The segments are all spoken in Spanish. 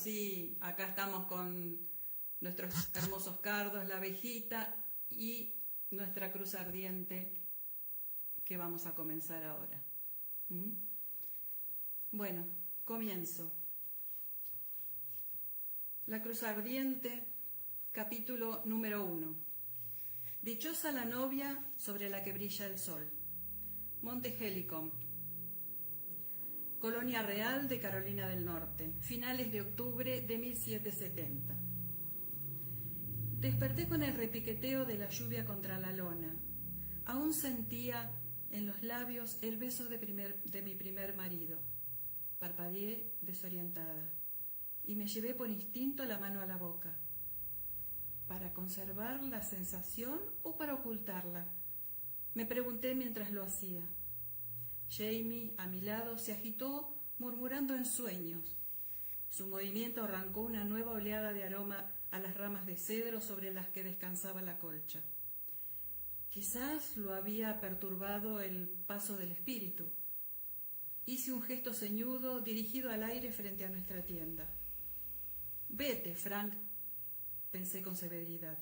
sí, acá estamos con nuestros hermosos cardos, la abejita y nuestra cruz ardiente que vamos a comenzar ahora. ¿Mm? Bueno, comienzo. La cruz ardiente, capítulo número 1. Dichosa la novia sobre la que brilla el sol. Monte Helicon, Colonia Real de Carolina del Norte, finales de octubre de 1770. Desperté con el repiqueteo de la lluvia contra la lona. Aún sentía en los labios el beso de mi primer marido. Parpadeé desorientada y me llevé por instinto la mano a la boca. ¿Para conservar la sensación o para ocultarla? Me pregunté mientras lo hacía. Jamie, a mi lado, se agitó murmurando en sueños. Su movimiento arrancó una nueva oleada de aroma a las ramas de cedro sobre las que descansaba la colcha. Quizás lo había perturbado el paso del espíritu. Hice un gesto ceñudo dirigido al aire frente a nuestra tienda. «Vete, Frank», pensé con severidad.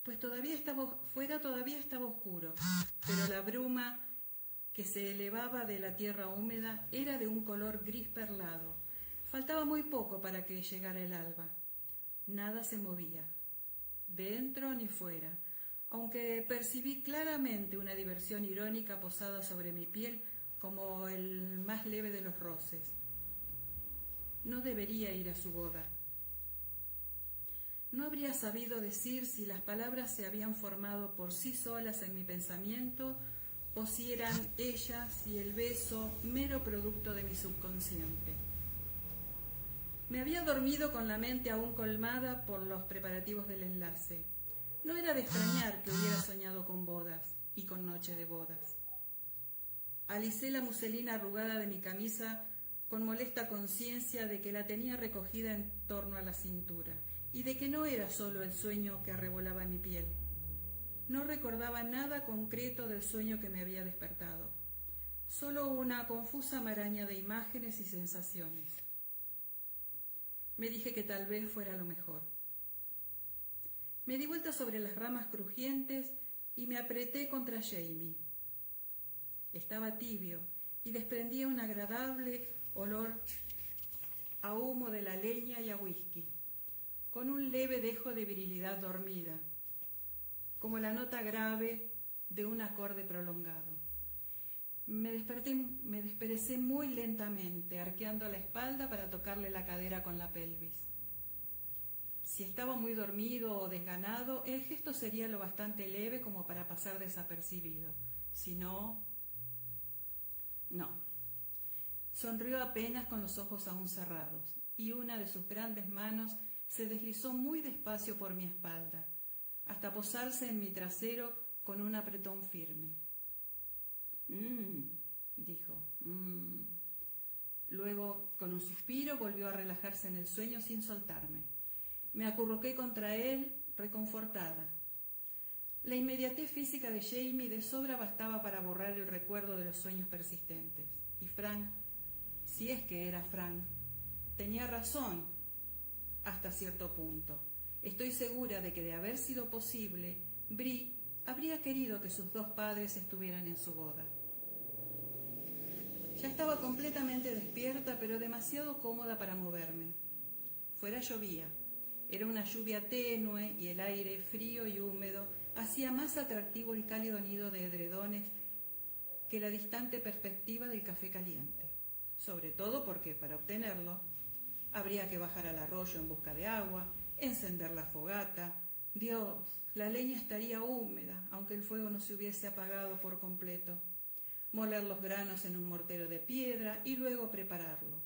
Pues fuera todavía estaba oscuro, pero la bruma que se elevaba de la tierra húmeda era de un color gris perlado. Faltaba muy poco para que llegara el alba. Nada se movía, dentro ni fuera, aunque percibí claramente una diversión irónica posada sobre mi piel como el más leve de los roces. No debería ir a su boda. No habría sabido decir si las palabras se habían formado por sí solas en mi pensamiento o si eran ellas y el beso mero producto de mi subconsciente. Me había dormido con la mente aún colmada por los preparativos del enlace. No era de extrañar que hubiera soñado con bodas y con noche de bodas. Alicé la muselina arrugada de mi camisa con molesta conciencia de que la tenía recogida en torno a la cintura y de que no era solo el sueño que arrebolaba mi piel. No recordaba nada concreto del sueño que me había despertado, solo una confusa maraña de imágenes y sensaciones. Me dije que tal vez fuera lo mejor. Me di vuelta sobre las ramas crujientes y me apreté contra Jamie. Estaba tibio y desprendía un agradable olor a humo de la leña y a whisky, con un leve dejo de virilidad dormida, como la nota grave de un acorde prolongado. Me desperecé muy lentamente, arqueando la espalda para tocarle la cadera con la pelvis. Si estaba muy dormido o desganado, el gesto sería lo bastante leve como para pasar desapercibido. Si no, no. Sonrió apenas con los ojos aún cerrados, y una de sus grandes manos se deslizó muy despacio por mi espalda, hasta posarse en mi trasero con un apretón firme. Dijo. Luego, con un suspiro, volvió a relajarse en el sueño sin soltarme. Me acurruqué contra él, reconfortada. La inmediatez física de Jamie de sobra bastaba para borrar el recuerdo de los sueños persistentes. Y Frank, si es que era Frank, tenía razón hasta cierto punto. Estoy segura de que, de haber sido posible, Bree habría querido que sus dos padres estuvieran en su boda. Ya estaba completamente despierta, pero demasiado cómoda para moverme. Fuera llovía. Era una lluvia tenue y el aire frío y húmedo hacía más atractivo el cálido nido de edredones que la distante perspectiva del café caliente. Sobre todo porque, para obtenerlo, habría que bajar al arroyo en busca de agua, encender la fogata. Dios, la leña estaría húmeda, aunque el fuego no se hubiese apagado por completo. Moler los granos en un mortero de piedra y luego prepararlo,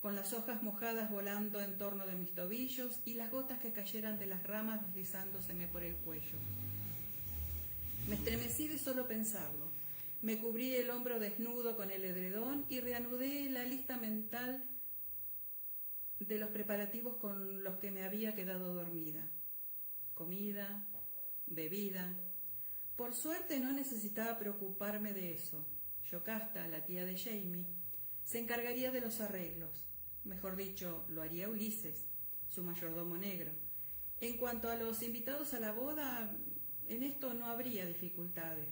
con las hojas mojadas volando en torno de mis tobillos y las gotas que cayeran de las ramas deslizándoseme por el cuello. Me estremecí de solo pensarlo. Me cubrí el hombro desnudo con el edredón y reanudé la lista mental de los preparativos con los que me había quedado dormida. Comida, bebida. Por suerte no necesitaba preocuparme de eso. Yocasta, la tía de Jamie, se encargaría de los arreglos. mejor dicho, lo haría Ulises, su mayordomo negro. En cuanto a los invitados a la boda, en esto no habría dificultades.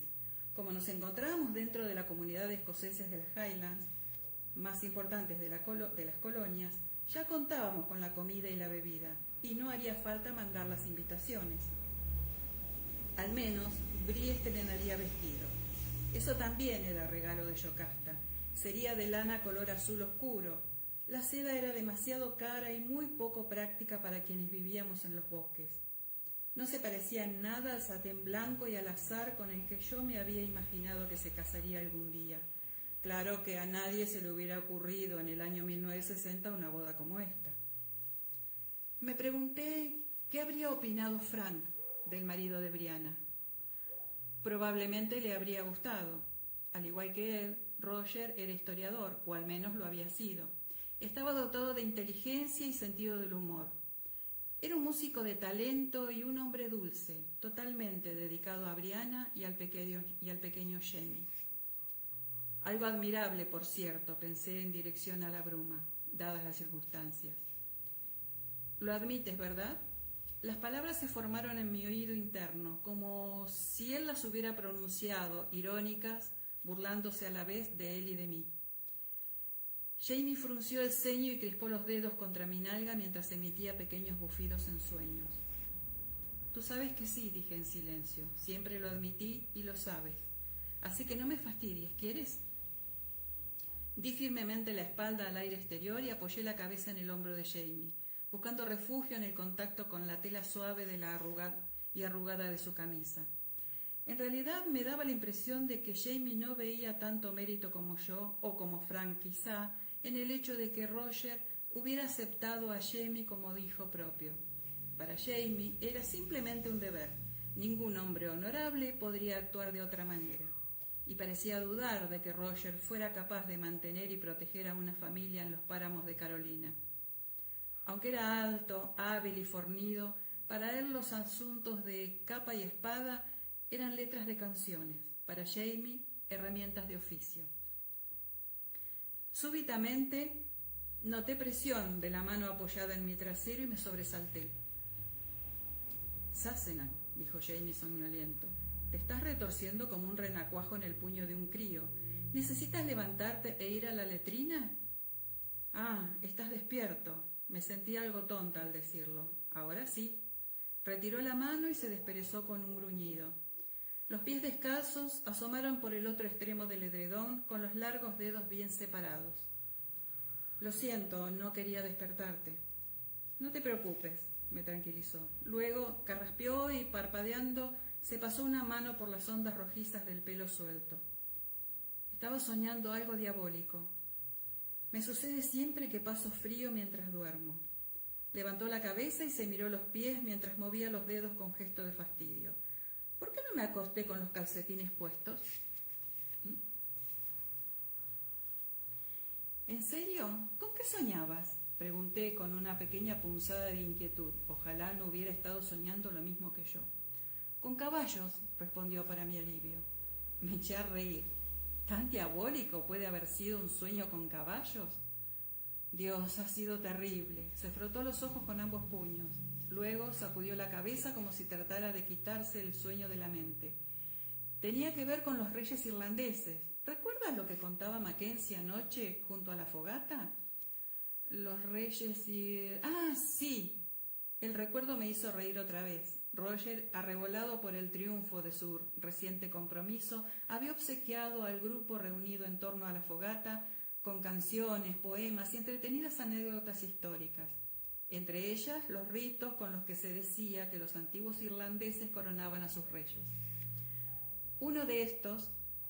Como nos encontrábamos dentro de la comunidad de escoceses de las Highlands, más importantes de las colonias, ya contábamos con la comida y la bebida, y no haría falta mandar las invitaciones. Al menos, Bree estrenaría vestido. Eso también era regalo de Yocasta. Sería de lana color azul oscuro. La seda era demasiado cara y muy poco práctica para quienes vivíamos en los bosques. No se parecía en nada al satén blanco y al azar con el que yo me había imaginado que se casaría algún día. Claro que a nadie se le hubiera ocurrido en el año 1960 una boda como esta. Me pregunté qué habría opinado Frank del marido de Brianna. Probablemente le habría gustado. Al igual que él, Roger era historiador, o al menos lo había sido. Estaba dotado de inteligencia y sentido del humor. Era un músico de talento y un hombre dulce, totalmente dedicado a Brianna y al pequeño Jamie. Algo admirable, por cierto, pensé en dirección a la bruma, dadas las circunstancias. Lo admites, ¿verdad? Las palabras se formaron en mi oído interno, como si él las hubiera pronunciado, irónicas, burlándose a la vez de él y de mí. Jamie frunció el ceño y crispó los dedos contra mi nalga mientras emitía pequeños bufidos en sueños. Tú sabes que sí, dije en silencio. Siempre lo admití y lo sabes. Así que no me fastidies, ¿quieres? Di firmemente la espalda al aire exterior y apoyé la cabeza en el hombro de Jamie, buscando refugio en el contacto con la tela suave de la arrugada de su camisa. En realidad me daba la impresión de que Jamie no veía tanto mérito como yo, o como Frank quizá, en el hecho de que Roger hubiera aceptado a Jamie como hijo propio. Para Jamie era simplemente un deber. Ningún hombre honorable podría actuar de otra manera. Y parecía dudar de que Roger fuera capaz de mantener y proteger a una familia en los páramos de Carolina. Aunque era alto, hábil y fornido, para él los asuntos de capa y espada eran letras de canciones, para Jamie, herramientas de oficio. Súbitamente noté presión de la mano apoyada en mi trasero y me sobresalté. Sassenach, dijo Jamie somnoliento, te estás retorciendo como un renacuajo en el puño de un crío. ¿Necesitas levantarte e ir a la letrina? Ah, estás despierto. Me sentí algo tonta al decirlo. Ahora sí. Retiró la mano y se desperezó con un gruñido. Los pies descalzos asomaron por el otro extremo del edredón con los largos dedos bien separados. Lo siento, no quería despertarte. No te preocupes, me tranquilizó. Luego carraspeó y, parpadeando, se pasó una mano por las ondas rojizas del pelo suelto. Estaba soñando algo diabólico. Me sucede siempre que paso frío mientras duermo. Levantó la cabeza y se miró los pies mientras movía los dedos con gesto de fastidio. ¿Por qué no me acosté con los calcetines puestos? ¿En serio? ¿Con qué soñabas? Pregunté con una pequeña punzada de inquietud. Ojalá no hubiera estado soñando lo mismo que yo. Con caballos, respondió para mi alivio. Me eché a reír. ¿Tan diabólico puede haber sido un sueño con caballos? Dios, ha sido terrible. Se frotó los ojos con ambos puños. Luego sacudió la cabeza como si tratara de quitarse el sueño de la mente. Tenía que ver con los reyes irlandeses. ¿Recuerdas lo que contaba Mackenzie anoche junto a la fogata? Los reyes y... ¡Ah, sí! El recuerdo me hizo reír otra vez. Roger, arrebolado por el triunfo de su reciente compromiso, había obsequiado al grupo reunido en torno a la fogata con canciones, poemas y entretenidas anécdotas históricas. Entre ellas, los ritos con los que se decía que los antiguos irlandeses coronaban a sus reyes. Uno de estos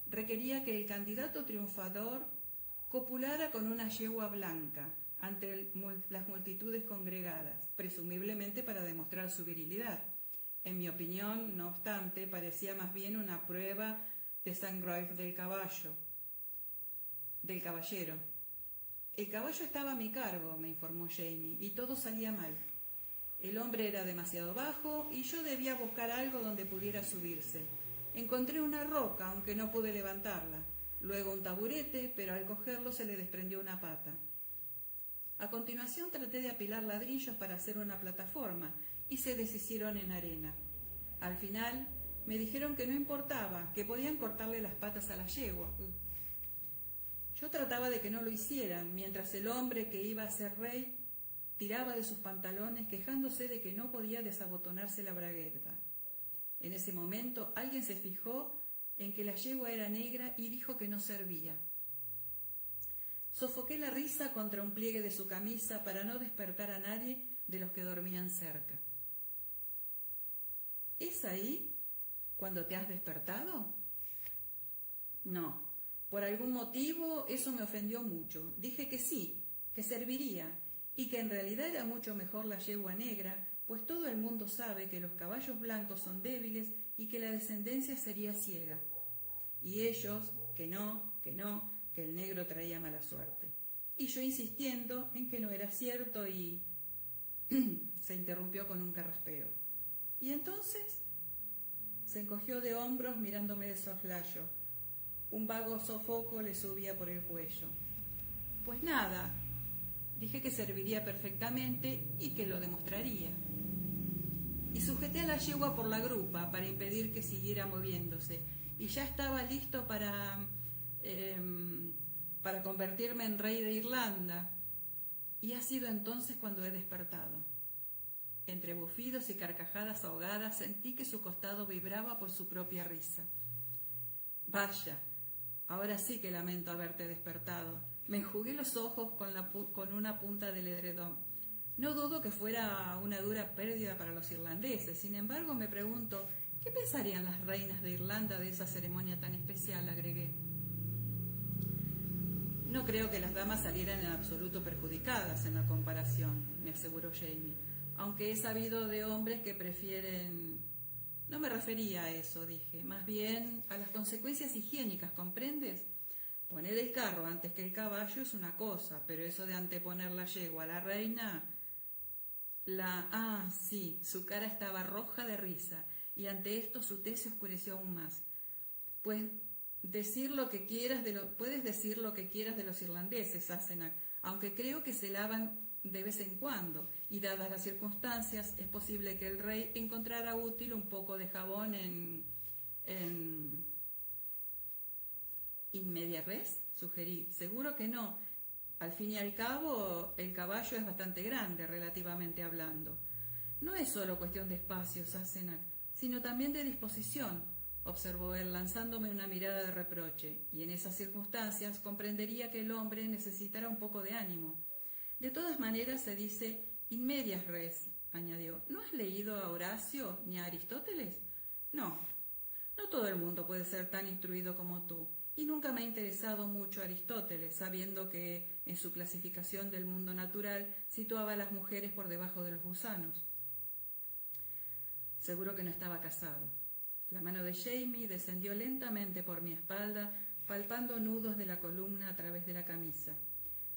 requería que el candidato triunfador copulara con una yegua blanca ante las multitudes congregadas, presumiblemente para demostrar su virilidad. En mi opinión, no obstante, parecía más bien una prueba de sangre del caballero. El caballo estaba a mi cargo, me informó Jamie, y todo salía mal. El hombre era demasiado bajo y yo debía buscar algo donde pudiera subirse. Encontré una roca, aunque no pude levantarla. Luego un taburete, pero al cogerlo se le desprendió una pata. A continuación traté de apilar ladrillos para hacer una plataforma y se deshicieron en arena. Al final me dijeron que no importaba, que podían cortarle las patas a la yegua. Yo trataba de que no lo hicieran, mientras el hombre que iba a ser rey tiraba de sus pantalones quejándose de que no podía desabotonarse la bragueta. En ese momento alguien se fijó en que la yegua era negra y dijo que no servía. Sofoqué la risa contra un pliegue de su camisa para no despertar a nadie de los que dormían cerca. ¿Es ahí cuando te has despertado? No, por algún motivo eso me ofendió mucho. Dije que sí, que serviría, y que en realidad era mucho mejor la yegua negra, pues todo el mundo sabe que los caballos blancos son débiles y que la descendencia sería ciega. Y ellos, que no, que el negro traía mala suerte. Y yo insistiendo en que no era cierto y se interrumpió con un carraspeo. ¿Y entonces? Se encogió de hombros mirándome de soslayo. Un vago sofoco le subía por el cuello. Pues nada, dije que serviría perfectamente y que lo demostraría. Y sujeté a la yegua por la grupa para impedir que siguiera moviéndose. Y ya estaba listo para convertirme en rey de Irlanda. Y ha sido entonces cuando he despertado. Entre bufidos y carcajadas ahogadas sentí que su costado vibraba por su propia risa. Vaya, ahora sí que lamento haberte despertado. Me enjugué los ojos con una punta del edredón. No dudo que fuera una dura pérdida para los irlandeses. Sin embargo, me pregunto, ¿qué pensarían las reinas de Irlanda de esa ceremonia tan especial?, agregué. No creo que las damas salieran en absoluto perjudicadas en la comparación, me aseguró Jamie, aunque he sabido de hombres que prefieren... No me refería a eso, dije, más bien a las consecuencias higiénicas, ¿comprendes? Poner el carro antes que el caballo es una cosa, pero eso de anteponer la yegua a la reina... sí, su cara estaba roja de risa, y ante esto su tez se oscureció aún más. Pues puedes decir lo que quieras de los irlandeses, Asenath, aunque creo que se lavan de vez en cuando, y dadas las circunstancias, es posible que el rey encontrara útil un poco de jabón en ¿in media res?, sugerí. Seguro que no. Al fin y al cabo, el caballo es bastante grande, relativamente hablando. No es solo cuestión de espacios, Asenath, sino también de disposición, observó él lanzándome una mirada de reproche, y en esas circunstancias comprendería que el hombre necesitara un poco de ánimo. De todas maneras se dice in medias res, añadió. ¿No has leído a Horacio ni a Aristóteles? No todo el mundo puede ser tan instruido como tú, y nunca me ha interesado mucho Aristóteles, sabiendo que en su clasificación del mundo natural situaba a las mujeres por debajo de los gusanos. Seguro que no estaba casado. La mano de Jamie descendió lentamente por mi espalda, palpando nudos de la columna a través de la camisa.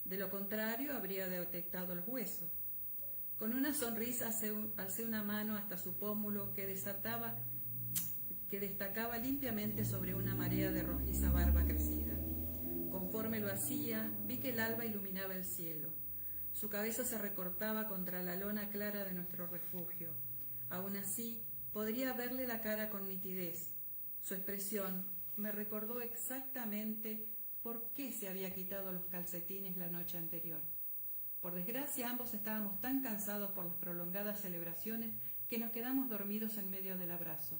De lo contrario, habría detectado los huesos. Con una sonrisa alcé una mano hasta su pómulo que destacaba limpiamente sobre una marea de rojiza barba crecida. Conforme lo hacía, vi que el alba iluminaba el cielo. Su cabeza se recortaba contra la lona clara de nuestro refugio. Aún así, podría verle la cara con nitidez. Su expresión me recordó exactamente por qué se había quitado los calcetines la noche anterior. Por desgracia, ambos estábamos tan cansados por las prolongadas celebraciones que nos quedamos dormidos en medio del abrazo.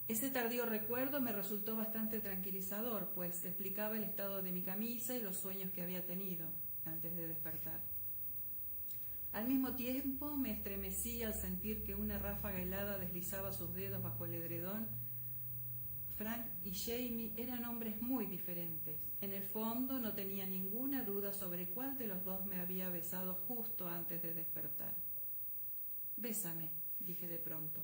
Ese tardío recuerdo me resultó bastante tranquilizador, pues explicaba el estado de mi camisa y los sueños que había tenido antes de despertar. Al mismo tiempo me estremecí al sentir que una ráfaga helada deslizaba sus dedos bajo el edredón. Frank y Jamie eran hombres muy diferentes. En el fondo no tenía ninguna duda sobre cuál de los dos me había besado justo antes de despertar. «Bésame», dije de pronto.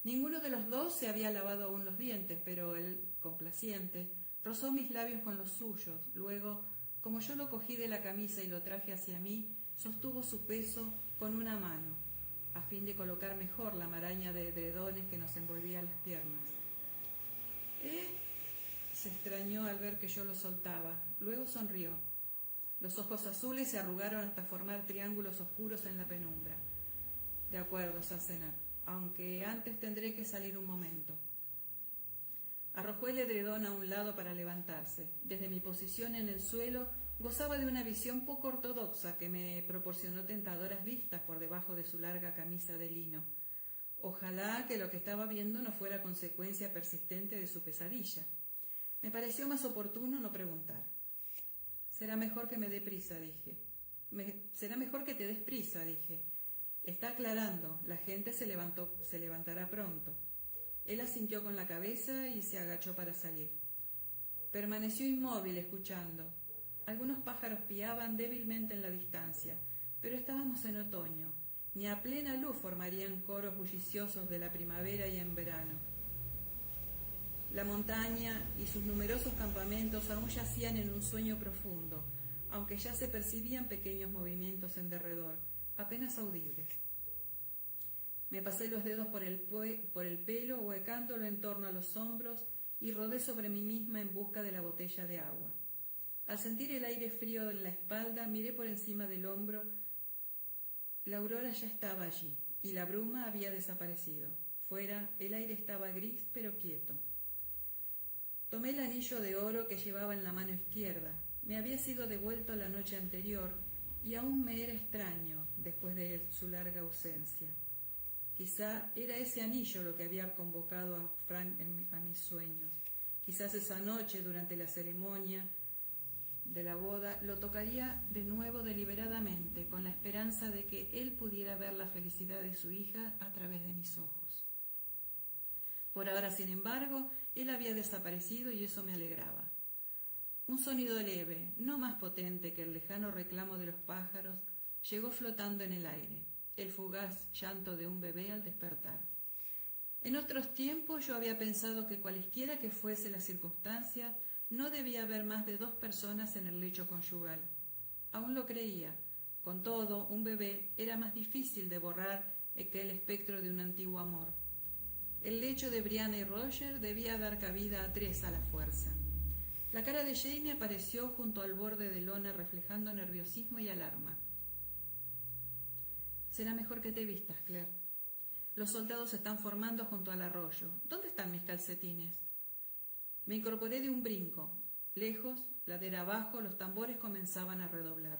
Ninguno de los dos se había lavado aún los dientes, pero él, complaciente, rozó mis labios con los suyos. Luego, como yo lo cogí de la camisa y lo traje hacia mí, sostuvo su peso con una mano, a fin de colocar mejor la maraña de edredones que nos envolvía las piernas. Se extrañó al ver que yo lo soltaba. Luego sonrió. Los ojos azules se arrugaron hasta formar triángulos oscuros en la penumbra. De acuerdo, Sassenach, aunque antes tendré que salir un momento. Arrojó el edredón a un lado para levantarse. Desde mi posición en el suelo gozaba de una visión poco ortodoxa que me proporcionó tentadoras vistas por debajo de su larga camisa de lino. Ojalá que lo que estaba viendo no fuera consecuencia persistente de su pesadilla. Me pareció más oportuno no preguntar. Será mejor que me dé prisa, dije. Será mejor que te des prisa, dije. Está aclarando, la gente se levantará pronto. Él asintió con la cabeza y se agachó para salir. Permaneció inmóvil escuchando. Algunos pájaros piaban débilmente en la distancia, pero estábamos en otoño. Ni a plena luz formarían coros bulliciosos de la primavera y en verano. La montaña y sus numerosos campamentos aún yacían en un sueño profundo, aunque ya se percibían pequeños movimientos en derredor, apenas audibles. Me pasé los dedos por el pelo, huecándolo en torno a los hombros, y rodé sobre mí misma en busca de la botella de agua. Al sentir el aire frío en la espalda, miré por encima del hombro. La aurora ya estaba allí, y la bruma había desaparecido. Fuera, el aire estaba gris pero quieto. Tomé el anillo de oro que llevaba en la mano izquierda. Me había sido devuelto la noche anterior, y aún me era extraño después de su larga ausencia. Quizá era ese anillo lo que había convocado a Frank a mis sueños. Quizás esa noche, durante la ceremonia de la boda, lo tocaría de nuevo deliberadamente, con la esperanza de que él pudiera ver la felicidad de su hija a través de mis ojos. Por ahora, sin embargo, él había desaparecido y eso me alegraba. Un sonido leve, no más potente que el lejano reclamo de los pájaros, llegó flotando en el aire, el fugaz llanto de un bebé al despertar. En otros tiempos yo había pensado que cualesquiera que fuese las circunstancias, no debía haber más de 2 personas en el lecho conyugal. Aún lo creía. Con todo, un bebé era más difícil de borrar que el espectro de un antiguo amor. El lecho de Brianna y Roger debía dar cabida a 3 a la fuerza. La cara de Jamie apareció junto al borde de lona, reflejando nerviosismo y alarma. Será mejor que te vistas, Claire. Los soldados se están formando junto al arroyo. ¿Dónde están mis calcetines? Me incorporé de un brinco. Lejos, ladera abajo, los tambores comenzaban a redoblar.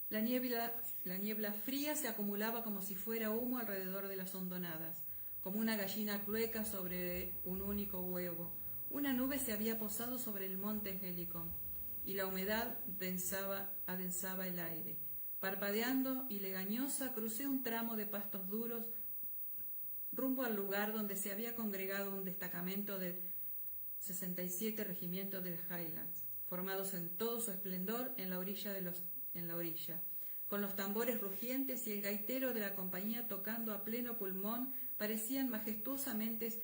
La niebla fría se acumulaba como si fuera humo alrededor de las hondonadas, como una gallina clueca sobre un único huevo. Una nube se había posado sobre el monte Helicon, y la humedad adensaba el aire. Parpadeando y legañosa, crucé un tramo de pastos duros rumbo al lugar donde se había congregado un destacamento del 67 Regimiento de Highlands, formados en todo su esplendor en la orilla, con los tambores rugientes y el gaitero de la compañía tocando a pleno pulmón, parecían majestuosamente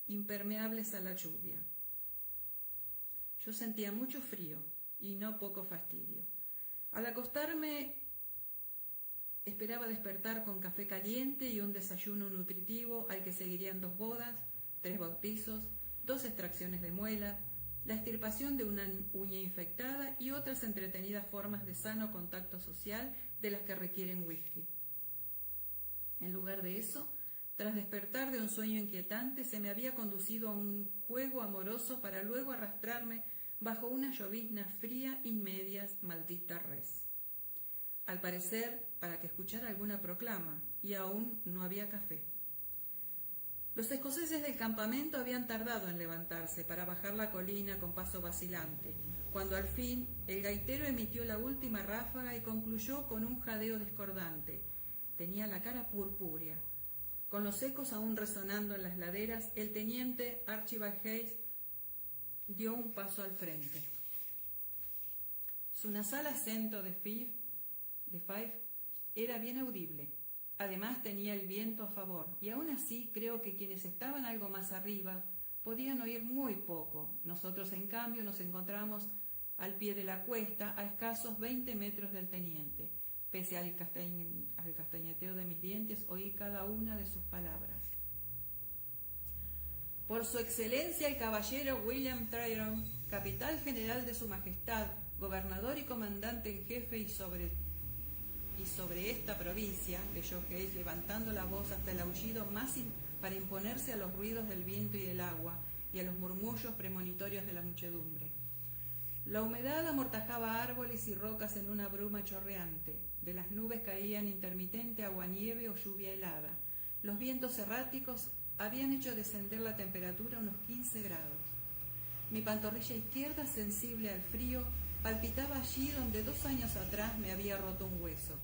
impermeables a la lluvia. Yo sentía mucho frío y no poco fastidio. Al acostarme, esperaba despertar con café caliente y un desayuno nutritivo al que seguirían 2 bodas, 3 bautizos, 2 extracciones de muela, la extirpación de una uña infectada y otras entretenidas formas de sano contacto social de las que requieren whisky. En lugar de eso, tras despertar de un sueño inquietante, se me había conducido a un juego amoroso para luego arrastrarme bajo una llovizna fría y medias, maldita res. Al parecer, para que escuchara alguna proclama, y aún no había café. Los escoceses del campamento habían tardado en levantarse para bajar la colina con paso vacilante, cuando al fin el gaitero emitió la última ráfaga y concluyó con un jadeo discordante. Tenía la cara purpúrea. Con los ecos aún resonando en las laderas, el teniente Archibald Hayes dio un paso al frente. Su nasal acento de Fife era bien audible. Además tenía el viento a favor, y aún así creo que quienes estaban algo más arriba podían oír muy poco. Nosotros, en cambio, nos encontramos al pie de la cuesta, a escasos 20 metros del teniente. Pese al castañeteo de mis dientes, oí cada una de sus palabras. Por su excelencia el caballero William Tryon, capitán general de su majestad, gobernador y comandante en jefe y sobre esta provincia, leyó Hayes levantando la voz hasta el aullido para imponerse a los ruidos del viento y del agua y a los murmullos premonitorios de la muchedumbre. La humedad amortajaba árboles y rocas en una bruma chorreante. De las nubes caían intermitente aguanieve o lluvia helada. Los vientos erráticos habían hecho descender la temperatura a unos 15 grados. Mi pantorrilla izquierda, sensible al frío, palpitaba allí donde 2 años atrás me había roto un hueso.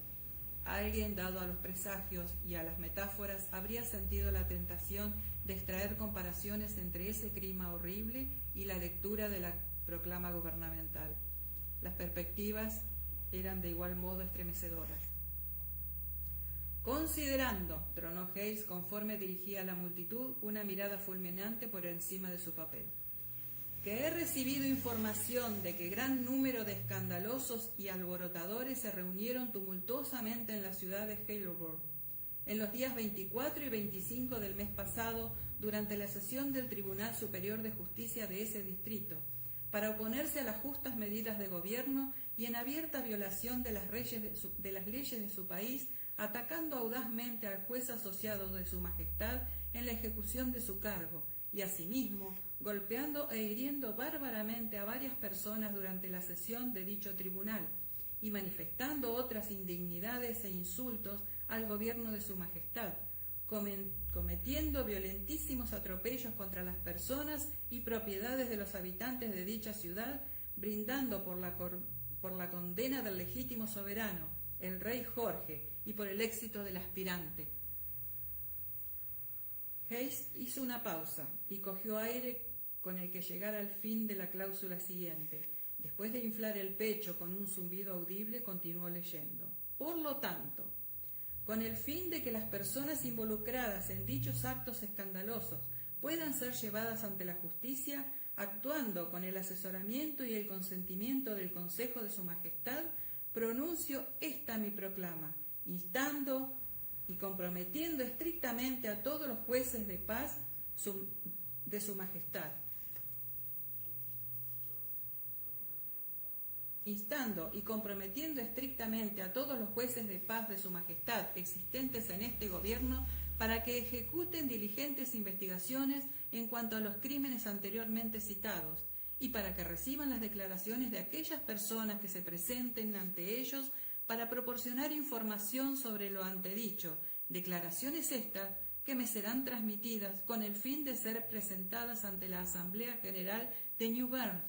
Alguien, dado a los presagios y a las metáforas, habría sentido la tentación de extraer comparaciones entre ese clima horrible y la lectura de la proclama gubernamental. Las perspectivas eran de igual modo estremecedoras. Considerando, tronó Hayes conforme dirigía a la multitud una mirada fulminante por encima de su papel, que he recibido información de que gran número de escandalosos y alborotadores se reunieron tumultuosamente en la ciudad de Heidelberg en los días 24 y 25 del mes pasado durante la sesión del Tribunal Superior de Justicia de ese distrito, para oponerse a las justas medidas de gobierno y en abierta violación de las leyes de su país, atacando audazmente al juez asociado de su majestad en la ejecución de su cargo, y asimismo golpeando e hiriendo bárbaramente a varias personas durante la sesión de dicho tribunal, y manifestando otras indignidades e insultos al gobierno de su majestad, cometiendo violentísimos atropellos contra las personas y propiedades de los habitantes de dicha ciudad, brindando por la condena del legítimo soberano, el rey Jorge, y por el éxito del aspirante. Hayes hizo una pausa y cogió aire con el que llegar al fin de la cláusula siguiente. Después de inflar el pecho con un zumbido audible, continuó leyendo. Por lo tanto, con el fin de que las personas involucradas en dichos actos escandalosos puedan ser llevadas ante la justicia, actuando con el asesoramiento y el consentimiento del Consejo de su Majestad, pronuncio esta mi proclama, instando y comprometiendo estrictamente a todos los jueces de paz de su Majestad. Instando y comprometiendo estrictamente a todos los jueces de paz de su Majestad existentes en este gobierno para que ejecuten diligentes investigaciones en cuanto a los crímenes anteriormente citados y para que reciban las declaraciones de aquellas personas que se presenten ante ellos para proporcionar información sobre lo antedicho, declaraciones estas que me serán transmitidas con el fin de ser presentadas ante la Asamblea General de New Bern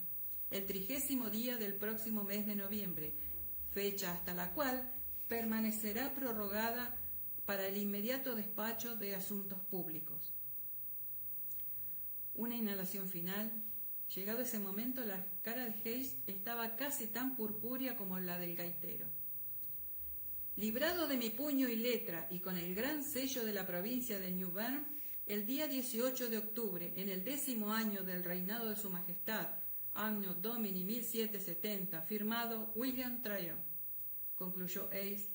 el 30º día del próximo mes de noviembre, fecha hasta la cual permanecerá prorrogada para el inmediato despacho de asuntos públicos. Una inhalación final. Llegado ese momento, la cara de Hayes estaba casi tan purpúrea como la del gaitero. Librado de mi puño y letra y con el gran sello de la provincia de New Bern, el día 18 de octubre, en el 10º año del reinado de su Majestad, Anno Domini 1770, firmado William Tryon, concluyó Hayes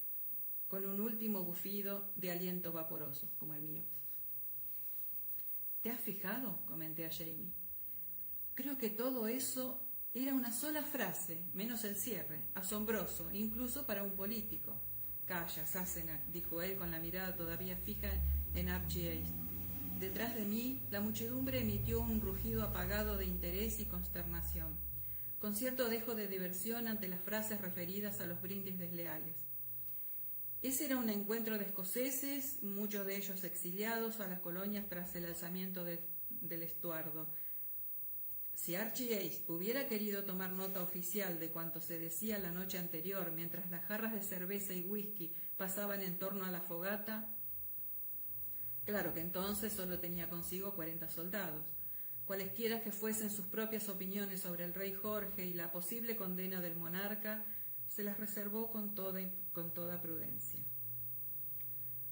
con un último bufido de aliento vaporoso, como el mío. ¿Te has fijado?, comenté a Jamie. Creo que todo eso era una sola frase, menos el cierre, asombroso, incluso para un político. Calla, Sassenach, dijo él con la mirada todavía fija en Archie Hayes. Detrás de mí, la muchedumbre emitió un rugido apagado de interés y consternación, con cierto dejo de diversión ante las frases referidas a los brindis desleales. Ese era un encuentro de escoceses, muchos de ellos exiliados a las colonias tras el alzamiento del Estuardo. Si Archie Hayes hubiera querido tomar nota oficial de cuanto se decía la noche anterior mientras las jarras de cerveza y whisky pasaban en torno a la fogata, claro que entonces solo tenía consigo 40 soldados. Cualesquiera que fuesen sus propias opiniones sobre el rey Jorge y la posible condena del monarca, se las reservó con toda prudencia.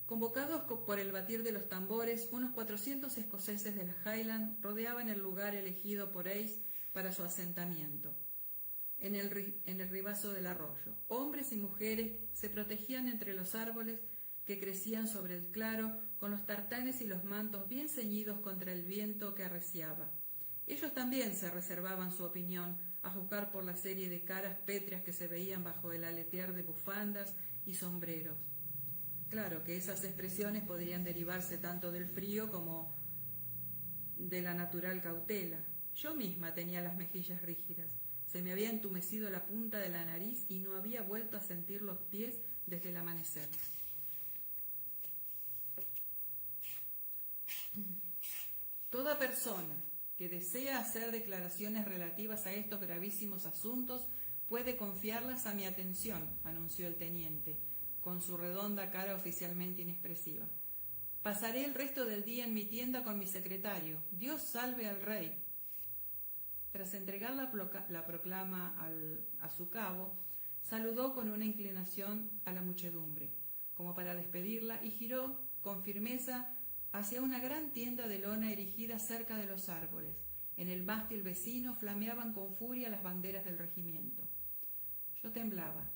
Convocados por el batir de los tambores, unos 400 escoceses de las Highlands rodeaban el lugar elegido por Hayes para su asentamiento, en el ribazo del arroyo. Hombres y mujeres se protegían entre los árboles que crecían sobre el claro, con los tartanes y los mantos bien ceñidos contra el viento que arreciaba. Ellos también se reservaban su opinión, a juzgar por la serie de caras pétreas que se veían bajo el aletear de bufandas y sombreros. Claro que esas expresiones podrían derivarse tanto del frío como de la natural cautela. Yo misma tenía las mejillas rígidas, se me había entumecido la punta de la nariz y no había vuelto a sentir los pies desde el amanecer. Toda persona que desea hacer declaraciones relativas a estos gravísimos asuntos puede confiarlas a mi atención, anunció el teniente, con su redonda cara oficialmente inexpresiva. Pasaré el resto del día en mi tienda con mi secretario. Dios salve al rey. Tras entregar la proclama a su cabo, saludó con una inclinación a la muchedumbre, como para despedirla, y giró con firmeza hacia una gran tienda de lona erigida cerca de los árboles. En el mástil vecino flameaban con furia las banderas del regimiento. Yo temblaba.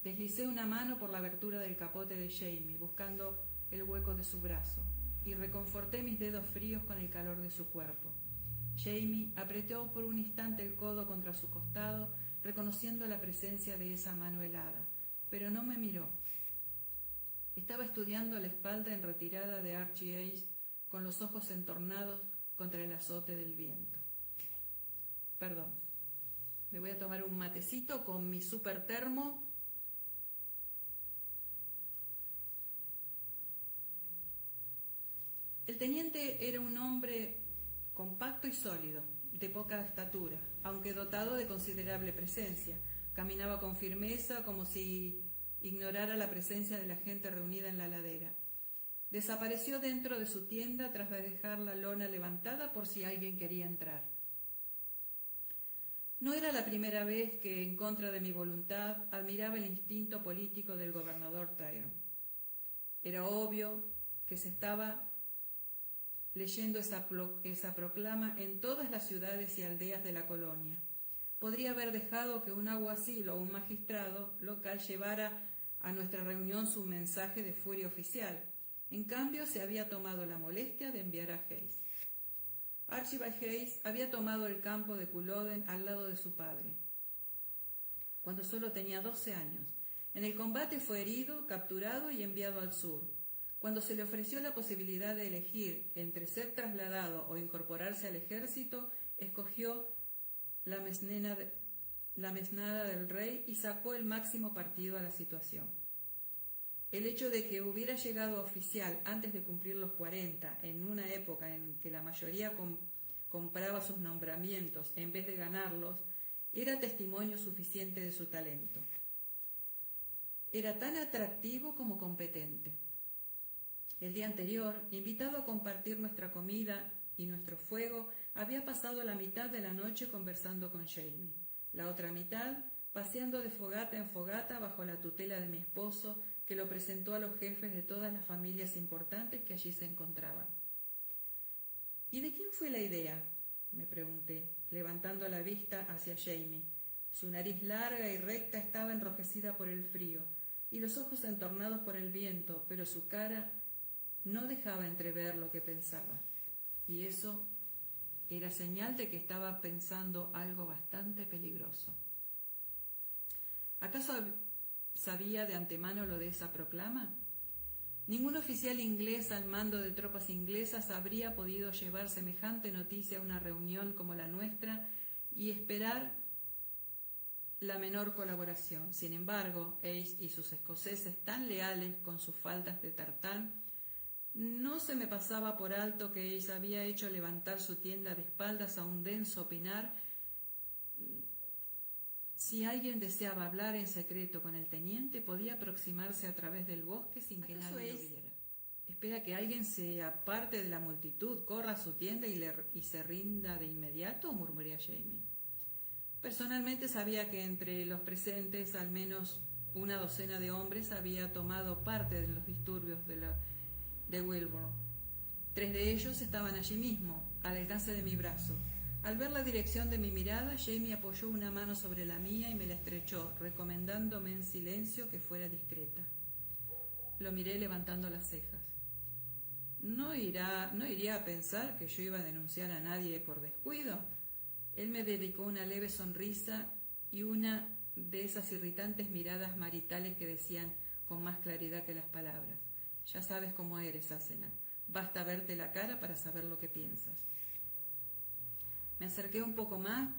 Deslicé una mano por la abertura del capote de Jamie, buscando el hueco de su brazo, y reconforté mis dedos fríos con el calor de su cuerpo. Jamie apretó por un instante el codo contra su costado, reconociendo la presencia de esa mano helada, pero no me miró. Estaba estudiando la espalda en retirada de Archie Ace, con los ojos entornados contra el azote del viento. Perdón, me voy a tomar un matecito con mi super termo. El teniente era un hombre compacto y sólido, de poca estatura, aunque dotado de considerable presencia. Caminaba con firmeza, como si ignorara la presencia de la gente reunida en la ladera. Desapareció dentro de su tienda tras de dejar la lona levantada por si alguien quería entrar. No era la primera vez que, en contra de mi voluntad, admiraba el instinto político del gobernador Tyrone. Era obvio que se estaba leyendo esa proclama en todas las ciudades y aldeas de la colonia. Podría haber dejado que un alguacil o un magistrado local llevara a nuestra reunión su mensaje de furia oficial. En cambio, se había tomado la molestia de enviar a Hayes. Archibald Hayes había tomado el campo de Culloden al lado de su padre, cuando solo tenía 12 años. En el combate fue herido, capturado y enviado al sur. Cuando se le ofreció la posibilidad de elegir entre ser trasladado o incorporarse al ejército, escogió la mesnada del rey y sacó el máximo partido a la situación. El hecho de que hubiera llegado oficial antes de cumplir los 40, en una época en que la mayoría compraba sus nombramientos en vez de ganarlos, era testimonio suficiente de su talento. Era tan atractivo como competente. El día anterior, invitado a compartir nuestra comida y nuestro fuego, había pasado la mitad de la noche conversando con Jamie, la otra mitad paseando de fogata en fogata bajo la tutela de mi esposo, que lo presentó a los jefes de todas las familias importantes que allí se encontraban. ¿Y de quién fue la idea?, me pregunté, levantando la vista hacia Jamie. Su nariz larga y recta estaba enrojecida por el frío y los ojos entornados por el viento, pero su cara no dejaba entrever lo que pensaba, y eso era señal de que estaba pensando algo bastante peligroso. ¿Acaso sabía de antemano lo de esa proclama? Ningún oficial inglés al mando de tropas inglesas habría podido llevar semejante noticia a una reunión como la nuestra y esperar la menor colaboración. Sin embargo, Ace y sus escoceses, tan leales con sus faldas de tartán, no se me pasaba por alto que Ace había hecho levantar su tienda de espaldas a un denso pinar. Si alguien deseaba hablar en secreto con el teniente, podía aproximarse a través del bosque sin que nadie lo viera. Espera que alguien se aparte de la multitud, corra a su tienda y se rinda de inmediato, murmuré a Jamie. Personalmente sabía que entre los presentes al menos una docena de hombres había tomado parte de los disturbios de Wilbur. 3 de ellos estaban allí mismo, al alcance de mi brazo. Al ver la dirección de mi mirada, Jamie apoyó una mano sobre la mía y me la estrechó, recomendándome en silencio que fuera discreta. Lo miré levantando las cejas. ¿No iría a pensar que yo iba a denunciar a nadie por descuido? Él me dedicó una leve sonrisa y una de esas irritantes miradas maritales que decían con más claridad que las palabras: ya sabes cómo eres, Asenath. Basta verte la cara para saber lo que piensas. Me acerqué un poco más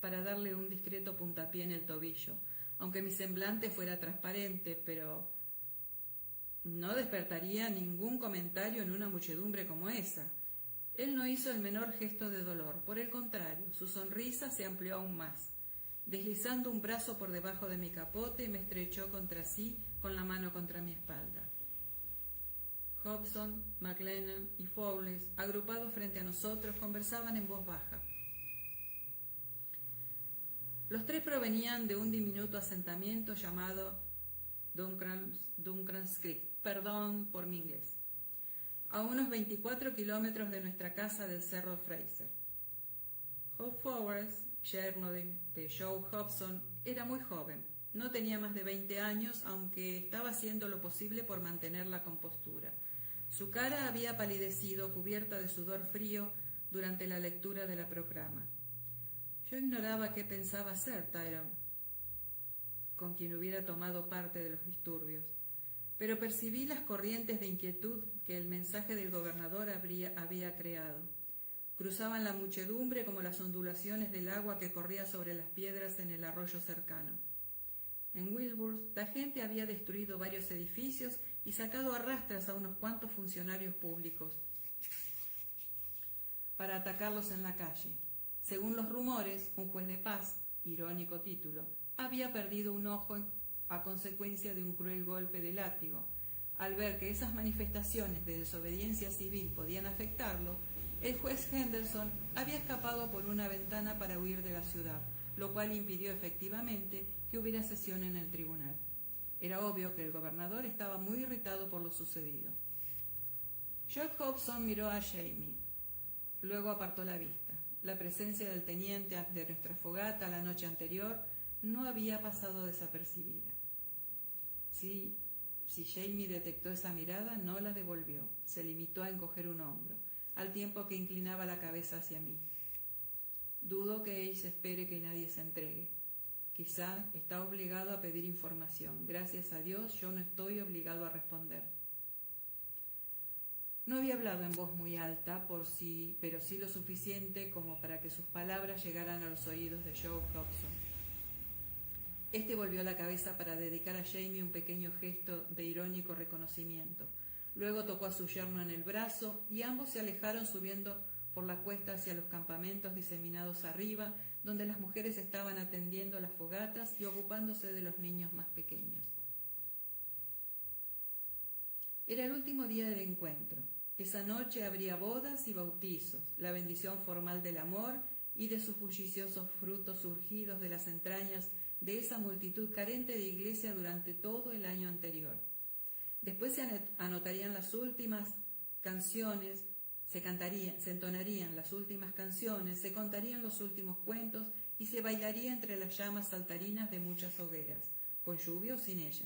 para darle un discreto puntapié en el tobillo, aunque mi semblante fuera transparente, pero no despertaría ningún comentario en una muchedumbre como esa. Él no hizo el menor gesto de dolor, por el contrario, su sonrisa se amplió aún más. Deslizando un brazo por debajo de mi capote, me estrechó contra sí con la mano contra mi espalda. Hobson, McLennan y Fowles, agrupados frente a nosotros, conversaban en voz baja. Los tres provenían de un diminuto asentamiento llamado Duncan's Creek, perdón por mi inglés, a unos 24 kilómetros de nuestra casa del Cerro Fraser. Hope Fowles, yerno de Joe Hobson, era muy joven. No tenía más de 20 años, aunque estaba haciendo lo posible por mantener la compostura. Su cara había palidecido, cubierta de sudor frío, durante la lectura de la proclama. Yo ignoraba qué pensaba hacer Tyrone, con quien hubiera tomado parte de los disturbios, pero percibí las corrientes de inquietud que el mensaje del gobernador había creado. Cruzaban la muchedumbre como las ondulaciones del agua que corría sobre las piedras en el arroyo cercano. En Wilbur, la gente había destruido varios edificios y sacado a rastras a unos cuantos funcionarios públicos para atacarlos en la calle. Según los rumores, un juez de paz, irónico título, había perdido un ojo a consecuencia de un cruel golpe de látigo. Al ver que esas manifestaciones de desobediencia civil podían afectarlo, el juez Henderson había escapado por una ventana para huir de la ciudad, lo cual impidió efectivamente que hubiera sesión en el tribunal. Era obvio que el gobernador estaba muy irritado por lo sucedido. George Hobson miró a Jamie, luego apartó la vista. La presencia del teniente de nuestra fogata la noche anterior no había pasado desapercibida. Si Jamie detectó esa mirada, no la devolvió. Se limitó a encoger un hombro, al tiempo que inclinaba la cabeza hacia mí. Dudo que Ace espere que nadie se entregue. Quizá está obligado a pedir información. Gracias a Dios, yo no estoy obligado a responder. No había hablado en voz muy alta, pero sí lo suficiente como para que sus palabras llegaran a los oídos de Joe Hobson. Este volvió la cabeza para dedicar a Jamie un pequeño gesto de irónico reconocimiento. Luego tocó a su yerno en el brazo y ambos se alejaron subiendo por la cuesta hacia los campamentos diseminados arriba, donde las mujeres estaban atendiendo las fogatas y ocupándose de los niños más pequeños. Era el último día del encuentro. Esa noche habría bodas y bautizos, la bendición formal del amor y de sus bulliciosos frutos surgidos de las entrañas de esa multitud carente de iglesia durante todo el año anterior. Después se anotarían las últimas canciones, se entonarían las últimas canciones, se contarían los últimos cuentos y se bailaría entre las llamas saltarinas de muchas hogueras, con lluvia o sin ella.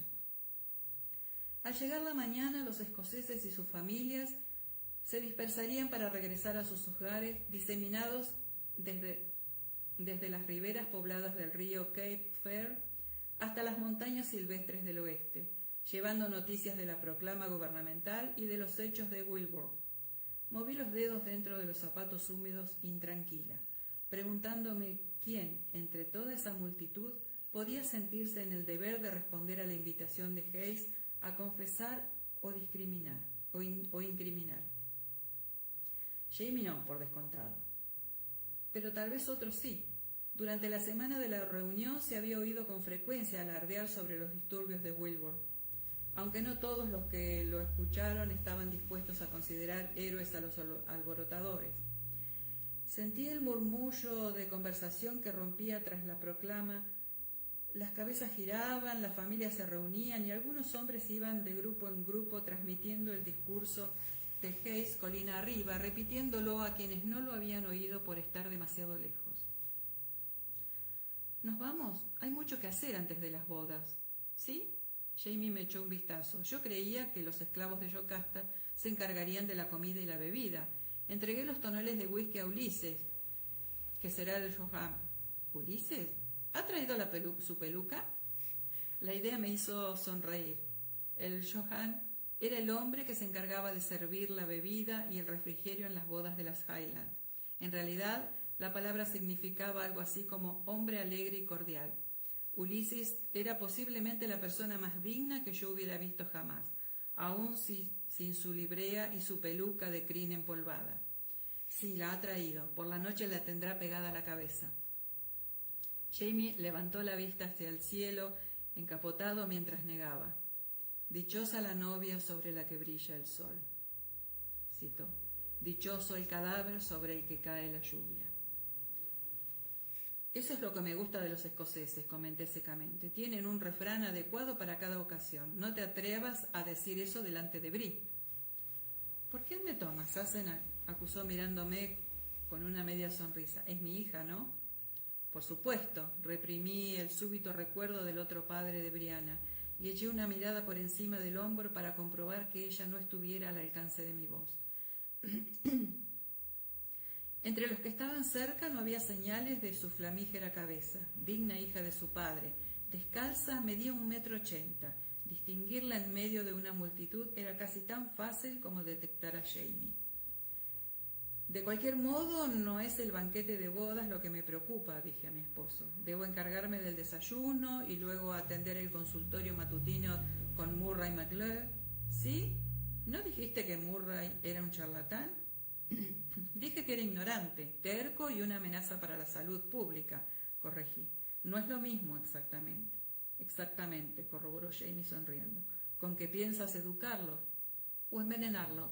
Al llegar la mañana, los escoceses y sus familias se dispersarían para regresar a sus hogares, diseminados desde las riberas pobladas del río Cape Fear hasta las montañas silvestres del oeste, llevando noticias de la proclama gubernamental y de los hechos de Wilbur. Moví los dedos dentro de los zapatos húmedos intranquila, preguntándome quién, entre toda esa multitud, podía sentirse en el deber de responder a la invitación de Hayes a confesar o discriminar o incriminar. Jamie no, por descontado. Pero tal vez otros sí. Durante la semana de la reunión se había oído con frecuencia alardear sobre los disturbios de Wilbur, aunque no todos los que lo escucharon estaban dispuestos a considerar héroes a los alborotadores. Sentí el murmullo de conversación que rompía tras la proclama. Las cabezas giraban, las familias se reunían y algunos hombres iban de grupo en grupo transmitiendo el discurso de Hayes colina arriba, repitiéndolo a quienes no lo habían oído por estar demasiado lejos. ¿Nos vamos? Hay mucho que hacer antes de las bodas. ¿Sí? Jamie me echó un vistazo. Yo creía que los esclavos de Yocasta se encargarían de la comida y la bebida. Entregué los tonales de whisky a Ulises, que será el Johan. ¿Ulises? ¿Ha traído su peluca? La idea me hizo sonreír. El Johan era el hombre que se encargaba de servir la bebida y el refrigerio en las bodas de las Highlands. En realidad, la palabra significaba algo así como hombre alegre y cordial. Ulises era posiblemente la persona más digna que yo hubiera visto jamás, aún sin su librea y su peluca de crin empolvada. Sí, la ha traído. Por la noche la tendrá pegada a la cabeza. Jamie levantó la vista hacia el cielo, encapotado mientras negaba. Dichosa la novia sobre la que brilla el sol. Citó. Dichoso el cadáver sobre el que cae la lluvia. Eso es lo que me gusta de los escoceses, comenté secamente. Tienen un refrán adecuado para cada ocasión. No te atrevas a decir eso delante de Brie. ¿Por qué me tomas, Asena? Acusó mirándome con una media sonrisa. Es mi hija, ¿no? Por supuesto, reprimí el súbito recuerdo del otro padre de Brianna y eché una mirada por encima del hombro para comprobar que ella no estuviera al alcance de mi voz. Entre los que estaban cerca no había señales de su flamígera cabeza, digna hija de su padre. Descalza, medía 1,80 m. Distinguirla en medio de una multitud era casi tan fácil como detectar a Jamie. De cualquier modo, no es el banquete de bodas lo que me preocupa, dije a mi esposo. Debo encargarme del desayuno y luego atender el consultorio matutino con Murray McClure. ¿Sí? ¿No dijiste que Murray era un charlatán? Dije que era ignorante, terco y una amenaza para la salud pública, corregí. No es lo mismo exactamente. Exactamente, corroboró Jamie sonriendo. ¿Con qué piensas educarlo? ¿O envenenarlo?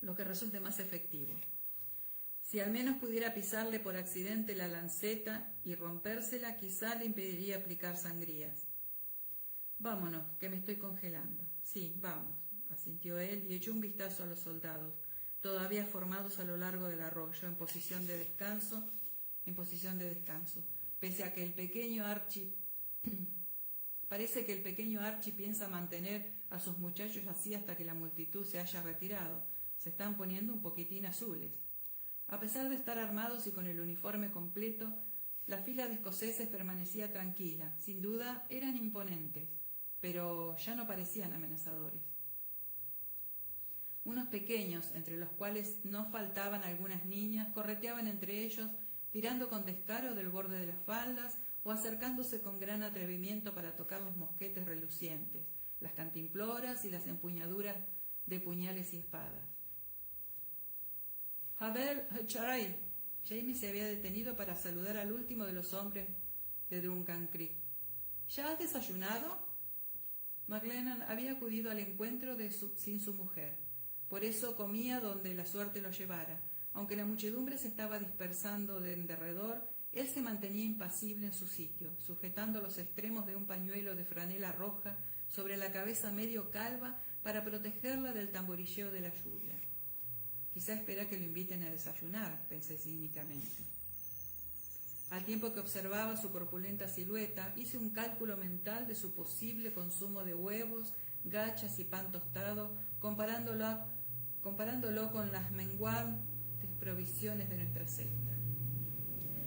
Lo que resulte más efectivo. Si al menos pudiera pisarle por accidente la lanceta y rompérsela, quizá le impediría aplicar sangrías. Vámonos, que me estoy congelando. Sí, vamos, asintió él y echó un vistazo a los soldados, todavía formados a lo largo del arroyo, en posición de descanso, pese a que el pequeño Archie parece que el pequeño Archie piensa mantener a sus muchachos así hasta que la multitud se haya retirado. Se están poniendo un poquitín azules. A pesar de estar armados y con el uniforme completo, la fila de escoceses permanecía tranquila. Sin duda eran imponentes, pero ya no parecían amenazadores. Unos pequeños, entre los cuales no faltaban algunas niñas, correteaban entre ellos, tirando con descaro del borde de las faldas o acercándose con gran atrevimiento para tocar los mosquetes relucientes, las cantimploras y las empuñaduras de puñales y espadas. Havel Charay. Jamie se había detenido para saludar al último de los hombres de Duncan Creek. ¿Ya has desayunado? McLennan había acudido al encuentro sin su mujer. Por eso comía donde la suerte lo llevara. Aunque la muchedumbre se estaba dispersando de en derredor, él se mantenía impasible en su sitio, sujetando los extremos de un pañuelo de franela roja sobre la cabeza medio calva para protegerla del tamborilleo de la lluvia. Quizá espera que lo inviten a desayunar, pensé cínicamente. Al tiempo que observaba su corpulenta silueta, hice un cálculo mental de su posible consumo de huevos, gachas y pan tostado, comparándolo con las menguantes provisiones de nuestra cesta.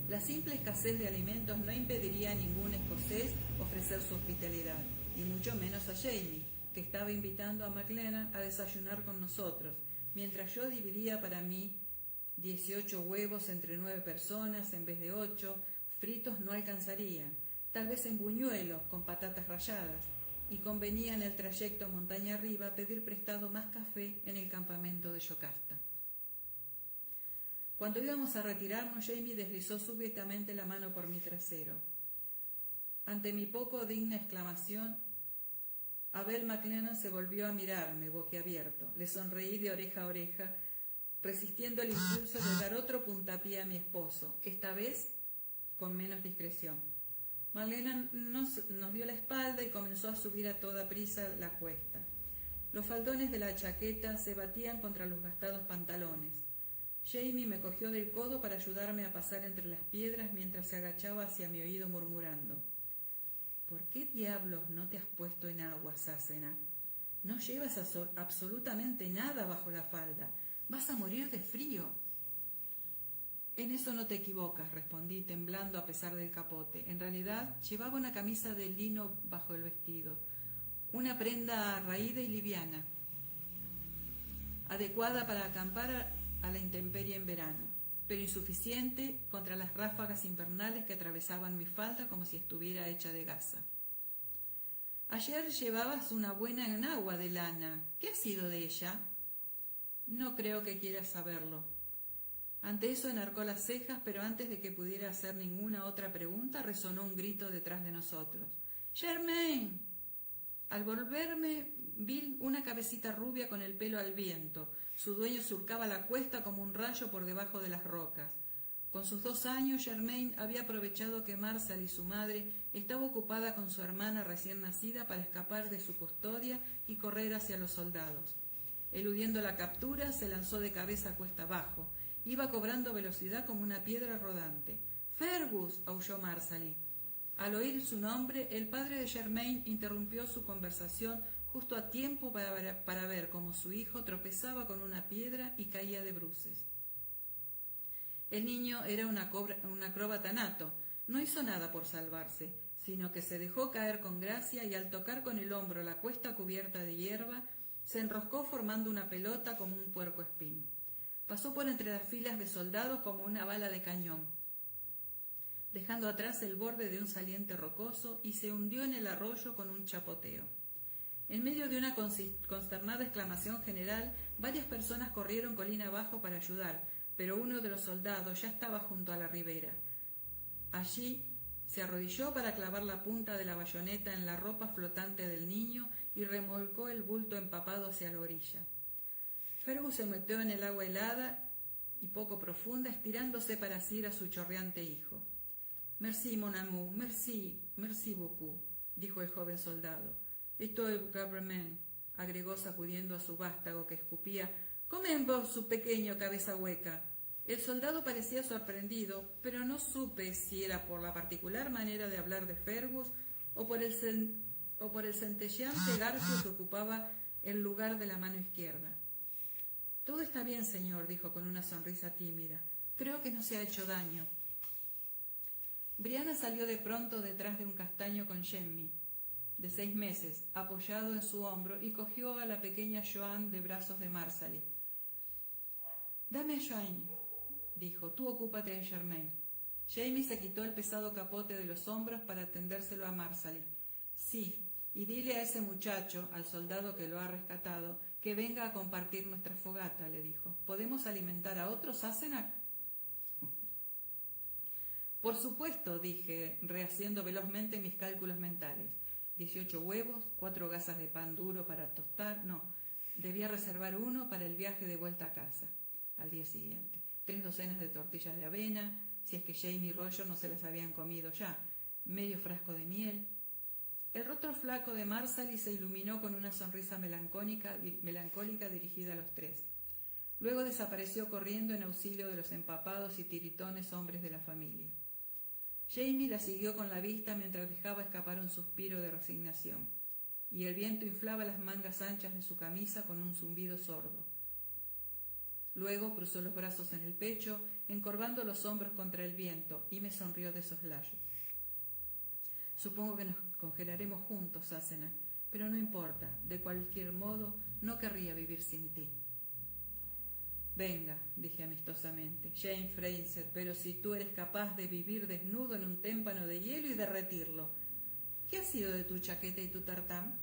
La simple escasez de alimentos no impediría a ningún escocés ofrecer su hospitalidad, y mucho menos a Jamie, que estaba invitando a McLennan a desayunar con nosotros, mientras yo dividía para mí 18 huevos entre 9 personas en vez de 8, fritos no alcanzarían, tal vez en buñuelos con patatas ralladas, y convenía en el trayecto montaña arriba pedir prestado más café en el campamento de Yocasta. Cuando íbamos a retirarnos, Jamie deslizó súbitamente la mano por mi trasero. Ante mi poco digna exclamación, Abel McLennan se volvió a mirarme, boquiabierto. Le sonreí de oreja a oreja, resistiendo el impulso de dar otro puntapié a mi esposo, esta vez con menos discreción. McLennan nos dio la espalda y comenzó a subir a toda prisa la cuesta. Los faldones de la chaqueta se batían contra los gastados pantalones. Jamie me cogió del codo para ayudarme a pasar entre las piedras mientras se agachaba hacia mi oído murmurando. ¿Por qué diablos no te has puesto en agua, Sassenach? No llevas absolutamente nada bajo la falda. Vas a morir de frío. En eso no te equivocas, respondí, temblando a pesar del capote. En realidad, llevaba una camisa de lino bajo el vestido, una prenda raída y liviana, adecuada para acampar a la intemperie en verano, pero insuficiente contra las ráfagas invernales que atravesaban mi falda como si estuviera hecha de gasa. Ayer llevabas una buena enagua de lana. ¿Qué ha sido de ella? No creo que quieras saberlo. Ante eso enarcó las cejas, pero antes de que pudiera hacer ninguna otra pregunta, resonó un grito detrás de nosotros. ¡Germain! Al volverme, vi una cabecita rubia con el pelo al viento. Su dueño surcaba la cuesta como un rayo por debajo de las rocas. Con sus 2 años, Germain había aprovechado que Marshall y su madre estaba ocupada con su hermana recién nacida para escapar de su custodia y correr hacia los soldados. Eludiendo la captura, se lanzó de cabeza cuesta abajo. Iba cobrando velocidad como una piedra rodante. «¡Fergus!», aulló Marshall. Al oír su nombre, el padre de Germain interrumpió su conversación justo a tiempo para ver cómo su hijo tropezaba con una piedra y caía de bruces. El niño era un acróbata nato. No hizo nada por salvarse, sino que se dejó caer con gracia y al tocar con el hombro la cuesta cubierta de hierba, se enroscó formando una pelota como un puercoespín. Pasó por entre las filas de soldados como una bala de cañón, dejando atrás el borde de un saliente rocoso y se hundió en el arroyo con un chapoteo. En medio de una consternada exclamación general, varias personas corrieron colina abajo para ayudar, pero uno de los soldados ya estaba junto a la ribera. Allí se arrodilló para clavar la punta de la bayoneta en la ropa flotante del niño y remolcó el bulto empapado hacia la orilla. Fergus se metió en el agua helada y poco profunda, estirándose para asir a su chorreante hijo. «Merci, mon amour, merci beaucoup», dijo el joven soldado. «Estoy Gabriel», agregó sacudiendo a su vástago que escupía. «Comen vos su pequeño cabeza hueca». El soldado parecía sorprendido, pero no supe si era por la particular manera de hablar de Fergus o por el centelleante garfio que ocupaba el lugar de la mano izquierda. «Todo está bien, señor», dijo con una sonrisa tímida. «Creo que no se ha hecho daño». Brianna salió de pronto detrás de un castaño con Jemmy, de 6 meses, apoyado en su hombro, y cogió a la pequeña Joan de brazos de Marshall. «Dame a Joan», dijo, «tú ocúpate de Germain». Jamie se quitó el pesado capote de los hombros para tendérselo a Marshall. «Sí, y dile a ese muchacho, al soldado que lo ha rescatado, que venga a compartir nuestra fogata», le dijo. «¿Podemos alimentar a otros, Asenath?» «Por supuesto», dije, rehaciendo velozmente mis cálculos mentales. 18 huevos, 4 gasas de pan duro para tostar, no, debía reservar 1 para el viaje de vuelta a casa, al día siguiente, 3 docenas de tortillas de avena, si es que Jamie y Roger no se las habían comido ya, medio frasco de miel. El rostro flaco de Marshall se iluminó con una sonrisa melancólica dirigida a los 3. Luego desapareció corriendo en auxilio de los empapados y tiritones hombres de la familia. Jamie la siguió con la vista mientras dejaba escapar un suspiro de resignación, y el viento inflaba las mangas anchas de su camisa con un zumbido sordo. Luego cruzó los brazos en el pecho, encorvando los hombros contra el viento, y me sonrió de soslayo. «Supongo que nos congelaremos juntos, Asenath, pero no importa, de cualquier modo no querría vivir sin ti». «Venga», dije amistosamente, «Jane Fraser, pero si tú eres capaz de vivir desnudo en un témpano de hielo y derretirlo, ¿qué ha sido de tu chaqueta y tu tartán?»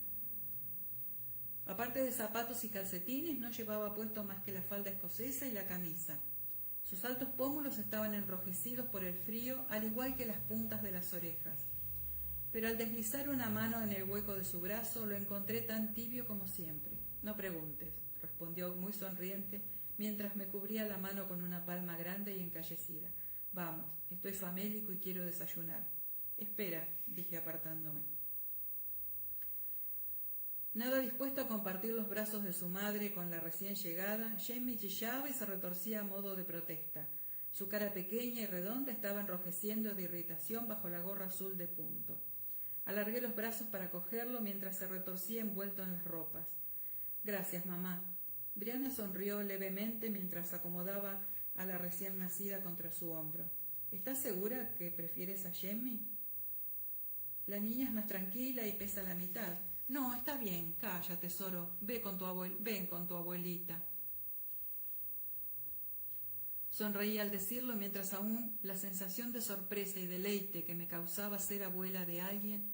Aparte de zapatos y calcetines, no llevaba puesto más que la falda escocesa y la camisa. Sus altos pómulos estaban enrojecidos por el frío, al igual que las puntas de las orejas. Pero al deslizar una mano en el hueco de su brazo, lo encontré tan tibio como siempre. «No preguntes», respondió muy sonriente, mientras me cubría la mano con una palma grande y encallecida. «Vamos, estoy famélico y quiero desayunar». «Espera», dije apartándome. Nada dispuesto a compartir los brazos de su madre con la recién llegada, Jamie chillaba y se retorcía a modo de protesta. Su cara pequeña y redonda estaba enrojeciendo de irritación bajo la gorra azul de punto. Alargué los brazos para cogerlo mientras se retorcía envuelto en las ropas. «Gracias, mamá». Brianna sonrió levemente mientras acomodaba a la recién nacida contra su hombro. ¿Estás segura que prefieres a Jamie? La niña es más tranquila y pesa la mitad. No, está bien, calla, tesoro, ven con tu abuelita. Sonreí al decirlo mientras aún la sensación de sorpresa y deleite que me causaba ser abuela de alguien.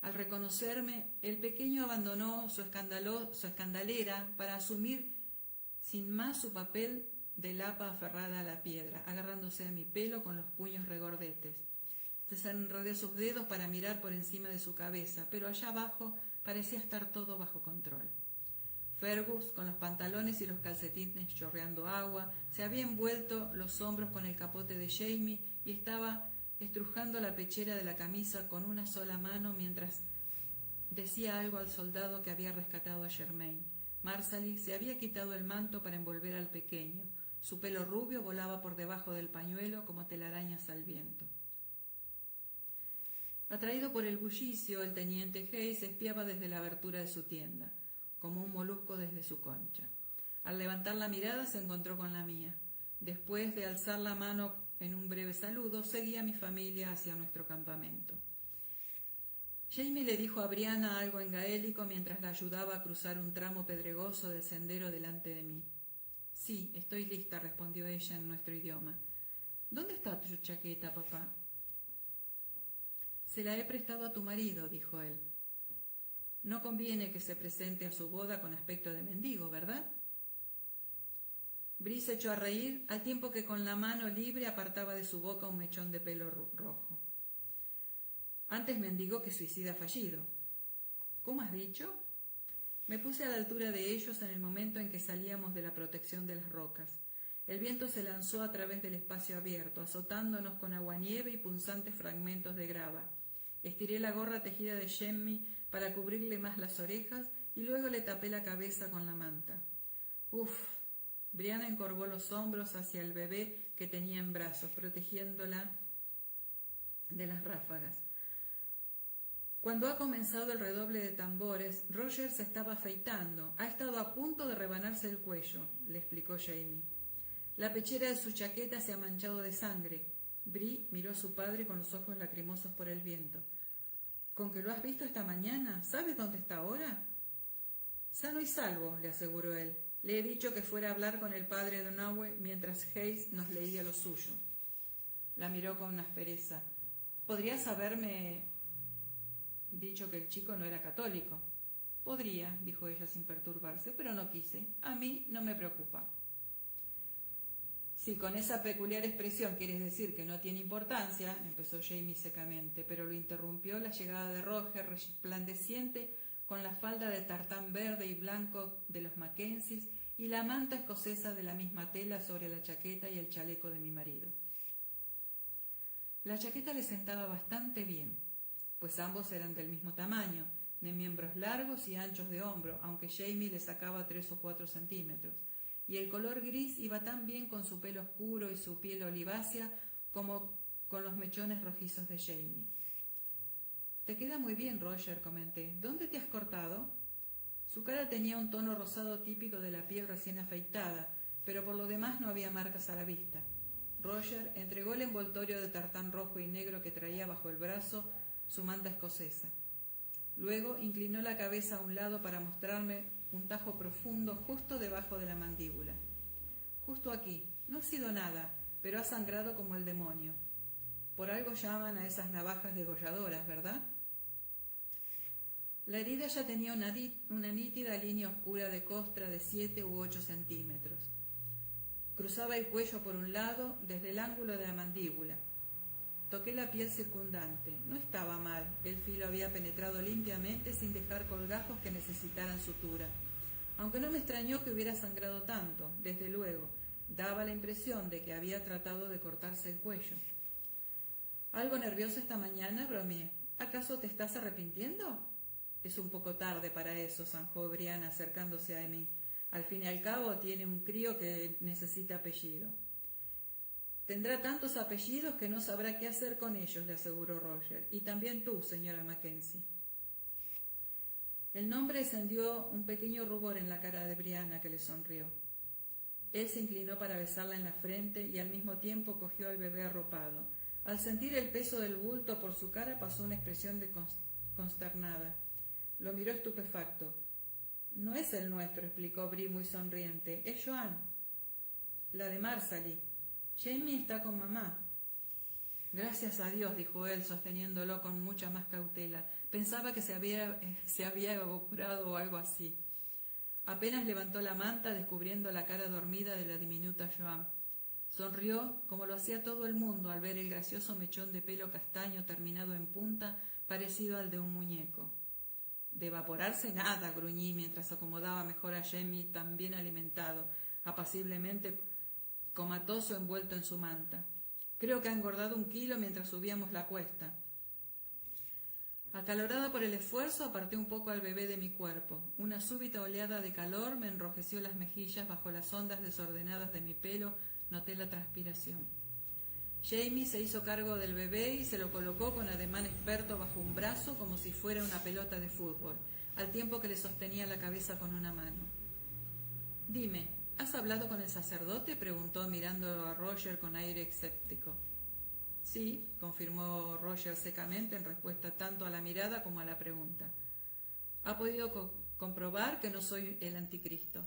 Al reconocerme, el pequeño abandonó su escandalera para asumir sin más su papel de lapa aferrada a la piedra, agarrándose a mi pelo con los puños regordetes. Desenredé sus dedos para mirar por encima de su cabeza, pero allá abajo parecía estar todo bajo control. Fergus, con los pantalones y los calcetines chorreando agua, se había envuelto los hombros con el capote de Jamie y estaba estrujando la pechera de la camisa con una sola mano mientras decía algo al soldado que había rescatado a Germain. Marsaly se había quitado el manto para envolver al pequeño. Su pelo rubio volaba por debajo del pañuelo como telarañas al viento. Atraído por el bullicio, el teniente Hayes espiaba desde la abertura de su tienda, como un molusco desde su concha. Al levantar la mirada se encontró con la mía. Después de alzar la mano en un breve saludo, seguí a mi familia hacia nuestro campamento. Jamie le dijo a Brianna algo en gaélico mientras la ayudaba a cruzar un tramo pedregoso del sendero delante de mí. Sí, estoy lista, respondió ella en nuestro idioma. ¿Dónde está tu chaqueta, papá? Se la he prestado a tu marido, dijo él. No conviene que se presente a su boda con aspecto de mendigo, ¿verdad? Bree se echó a reír al tiempo que con la mano libre apartaba de su boca un mechón de pelo rojo. Antes mendigo que suicida fallido. ¿Cómo has dicho? Me puse a la altura de ellos en el momento en que salíamos de la protección de las rocas. El viento se lanzó a través del espacio abierto, azotándonos con aguanieve y punzantes fragmentos de grava. Estiré la gorra tejida de Jamie para cubrirle más las orejas y luego le tapé la cabeza con la manta. Uf. Brianna encorvó los hombros hacia el bebé que tenía en brazos, protegiéndola de las ráfagas. Cuando ha comenzado el redoble de tambores, Roger se estaba afeitando. Ha estado a punto de rebanarse el cuello, le explicó Jamie. La pechera de su chaqueta se ha manchado de sangre. Bree miró a su padre con los ojos lacrimosos por el viento. ¿Con que lo has visto esta mañana? ¿Sabes dónde está ahora? Sano y salvo, le aseguró él. Le he dicho que fuera a hablar con el padre de Nahue mientras Hayes nos leía lo suyo. La miró con aspereza. ¿Podrías haberme dicho que el chico no era católico? Podría, dijo ella sin perturbarse, pero no quise. A mí no me preocupa. Si con esa peculiar expresión quieres decir que no tiene importancia, empezó Jamie secamente, pero lo interrumpió la llegada de Roger, resplandeciente con la falda de tartán verde y blanco de los Mackenzies y la manta escocesa de la misma tela sobre la chaqueta y el chaleco de mi marido. La chaqueta le sentaba bastante bien, pues ambos eran del mismo tamaño, de miembros largos y anchos de hombro, aunque Jamie le sacaba 3 o 4 centímetros, y el color gris iba tan bien con su pelo oscuro y su piel olivácea como con los mechones rojizos de Jamie. «Te queda muy bien, Roger», comenté. «¿Dónde te has cortado?» Su cara tenía un tono rosado típico de la piel recién afeitada, pero por lo demás no había marcas a la vista. Roger entregó el envoltorio de tartán rojo y negro que traía bajo el brazo su manta escocesa. Luego inclinó la cabeza a un lado para mostrarme un tajo profundo justo debajo de la mandíbula. «Justo aquí. No ha sido nada, pero ha sangrado como el demonio. Por algo llaman a esas navajas degolladoras, ¿verdad?» La herida ya tenía una nítida línea oscura de costra de 7 u 8 centímetros. Cruzaba el cuello por un lado desde el ángulo de la mandíbula. Toqué la piel circundante. No estaba mal. El filo había penetrado limpiamente sin dejar colgajos que necesitaran sutura. Aunque no me extrañó que hubiera sangrado tanto, desde luego. Daba la impresión de que había tratado de cortarse el cuello. «¿Algo nervioso esta mañana?», bromeé. «¿Acaso te estás arrepintiendo?» «Es un poco tarde para eso», zanjó Brianna acercándose a mí. «Al fin y al cabo tiene un crío que necesita apellido». «Tendrá tantos apellidos que no sabrá qué hacer con ellos», le aseguró Roger. «Y también tú, señora Mackenzie». El nombre encendió un pequeño rubor en la cara de Brianna, que le sonrió. Él se inclinó para besarla en la frente y al mismo tiempo cogió al bebé arropado. Al sentir el peso del bulto por su cara pasó una expresión de consternada. Lo miró estupefacto. No es el nuestro, explicó Bree muy sonriente. Es Joan, la de Marsalie. Jamie está con mamá. Gracias a Dios, dijo él, sosteniéndolo con mucha más cautela. Pensaba que se había evaporado o algo así. Apenas levantó la manta, descubriendo la cara dormida de la diminuta Joan. Sonrió, como lo hacía todo el mundo al ver el gracioso mechón de pelo castaño terminado en punta, parecido al de un muñeco. De evaporarse nada, gruñí mientras acomodaba mejor a Jamie, tan bien alimentado, apaciblemente comatoso envuelto en su manta. Creo que ha engordado 1 kilo mientras subíamos la cuesta. Acalorada por el esfuerzo, aparté un poco al bebé de mi cuerpo. Una súbita oleada de calor me enrojeció las mejillas. Bajo las ondas desordenadas de mi pelo noté la transpiración. Jamie se hizo cargo del bebé y se lo colocó con ademán experto bajo un brazo como si fuera una pelota de fútbol, al tiempo que le sostenía la cabeza con una mano. «Dime, ¿has hablado con el sacerdote?», preguntó mirándolo a Roger con aire escéptico. «Sí», confirmó Roger secamente en respuesta tanto a la mirada como a la pregunta. «Ha podido comprobar que no soy el anticristo.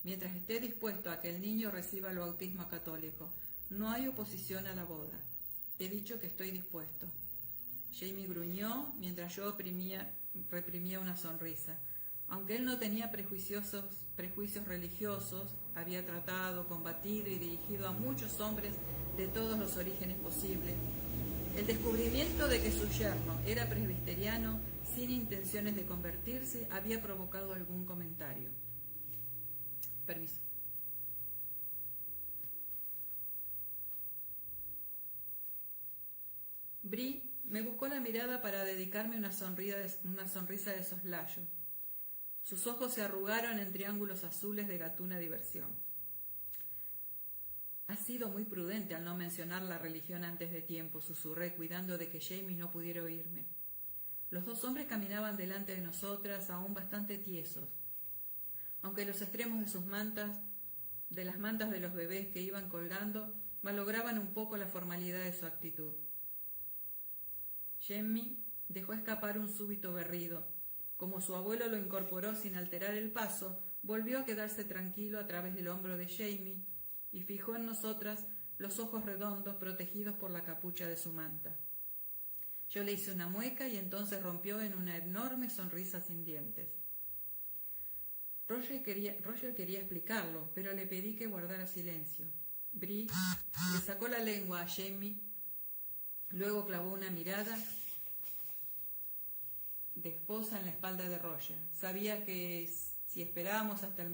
Mientras esté dispuesto a que el niño reciba el bautismo católico, no hay oposición a la boda. He dicho que estoy dispuesto». Jamie gruñó mientras yo reprimía una sonrisa. Aunque él no tenía prejuicios religiosos, había tratado, combatido y dirigido a muchos hombres de todos los orígenes posibles. El descubrimiento de que su yerno era presbiteriano, sin intenciones de convertirse, había provocado algún comentario. Permiso. Bree me buscó la mirada para dedicarme una sonrisa de soslayo. Sus ojos se arrugaron en triángulos azules de gatuna diversión. «Has sido muy prudente al no mencionar la religión antes de tiempo», susurré, cuidando de que Jamie no pudiera oírme. Los 2 hombres caminaban delante de nosotras, aún bastante tiesos, aunque los extremos de las mantas de los bebés que iban colgando, malograban un poco la formalidad de su actitud. Jamie dejó escapar un súbito berrido. Como su abuelo lo incorporó sin alterar el paso, volvió a quedarse tranquilo a través del hombro de Jamie y fijó en nosotras los ojos redondos protegidos por la capucha de su manta. Yo le hice una mueca y entonces rompió en una enorme sonrisa sin dientes. Roger quería explicarlo, pero le pedí que guardara silencio. Bree le sacó la lengua a Jamie, luego clavó una mirada de esposa en la espalda de Roger. Sabía que si esperábamos hasta un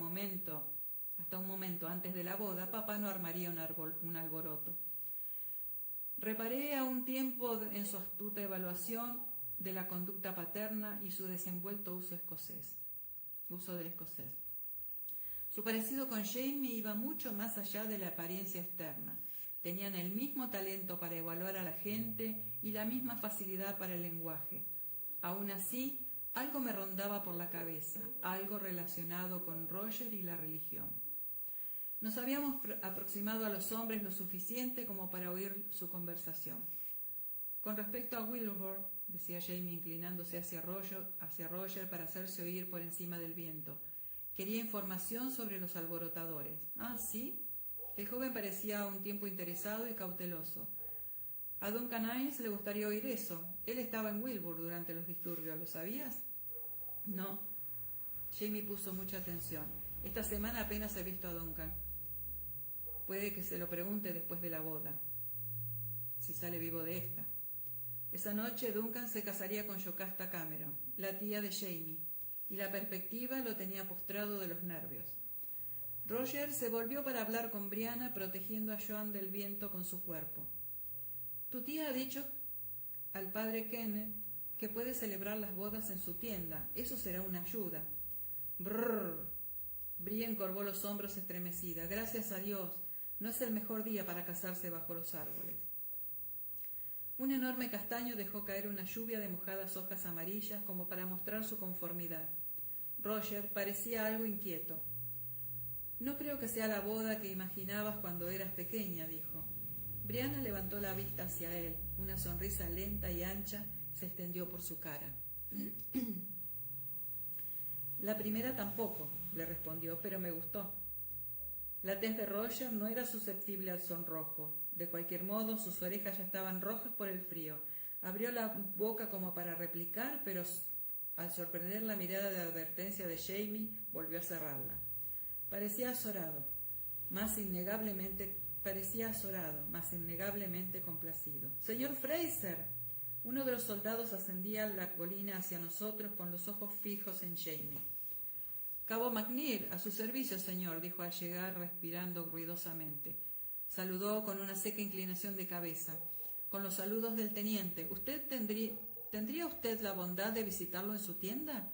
momento antes de la boda, papá no armaría un alboroto. Reparé a un tiempo en su astuta evaluación de la conducta paterna y su desenvuelto uso del escocés. Su parecido con Jamie iba mucho más allá de la apariencia externa. Tenían el mismo talento para evaluar a la gente y la misma facilidad para el lenguaje. Aún así, algo me rondaba por la cabeza, algo relacionado con Roger y la religión. Nos habíamos aproximado a los hombres lo suficiente como para oír su conversación. «Con respecto a Wilbur», decía Jamie inclinándose hacia Roger para hacerse oír por encima del viento, «quería información sobre los alborotadores». «Ah, ¿sí?». El joven parecía a un tiempo interesado y cauteloso. «A Duncan Hines le gustaría oír eso. Él estaba en Wilbur durante los disturbios, ¿lo sabías?». «No». Jamie puso mucha atención. «Esta semana apenas he visto a Duncan. Puede que se lo pregunte después de la boda, si sale vivo de esta». Esa noche Duncan se casaría con Yocasta Cameron, la tía de Jamie, y la perspectiva lo tenía postrado de los nervios. Roger se volvió para hablar con Brianna, protegiendo a Joan del viento con su cuerpo. «Tu tía ha dicho al padre Kenneth que puede celebrar las bodas en su tienda. Eso será una ayuda». «Brrr». Brie encorvó los hombros estremecida. «Gracias a Dios, no es el mejor día para casarse bajo los árboles». Un enorme castaño dejó caer una lluvia de mojadas hojas amarillas como para mostrar su conformidad. Roger parecía algo inquieto. No creo que sea la boda que imaginabas cuando eras pequeña, dijo. Brianna levantó la vista hacia él. Una sonrisa lenta y ancha se extendió por su cara. La primera tampoco, le respondió, pero me gustó. La tez de Roger no era susceptible al sonrojo. De cualquier modo, sus orejas ya estaban rojas por el frío. Abrió la boca como para replicar, pero al sorprender la mirada de advertencia de Jamie, volvió a cerrarla. Parecía azorado, más innegablemente complacido. ¡Señor Fraser! Uno de los soldados ascendía la colina hacia nosotros con los ojos fijos en Jamie. Cabo McNeil, a su servicio, señor, dijo al llegar, respirando ruidosamente. Saludó con una seca inclinación de cabeza. Con los saludos del teniente. ¿Tendría usted la bondad de visitarlo en su tienda?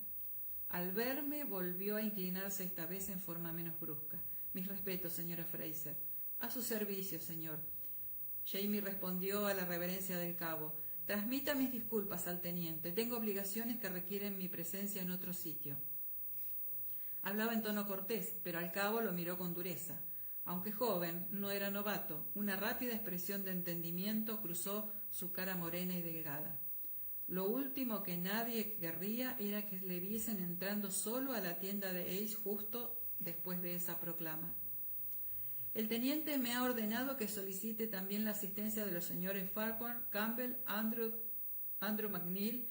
Al verme, volvió a inclinarse esta vez en forma menos brusca. Mis respetos, señora Fraser. A su servicio, señor. Jamie respondió a la reverencia del cabo. Transmita mis disculpas al teniente. Tengo obligaciones que requieren mi presencia en otro sitio. Hablaba en tono cortés, pero al cabo lo miró con dureza. Aunque joven, no era novato. Una rápida expresión de entendimiento cruzó su cara morena y delgada. Lo último que nadie querría era que le viesen entrando solo a la tienda de Ace justo después de esa proclama. El teniente me ha ordenado que solicite también la asistencia de los señores Farquhar, Campbell, Andrew McNeil,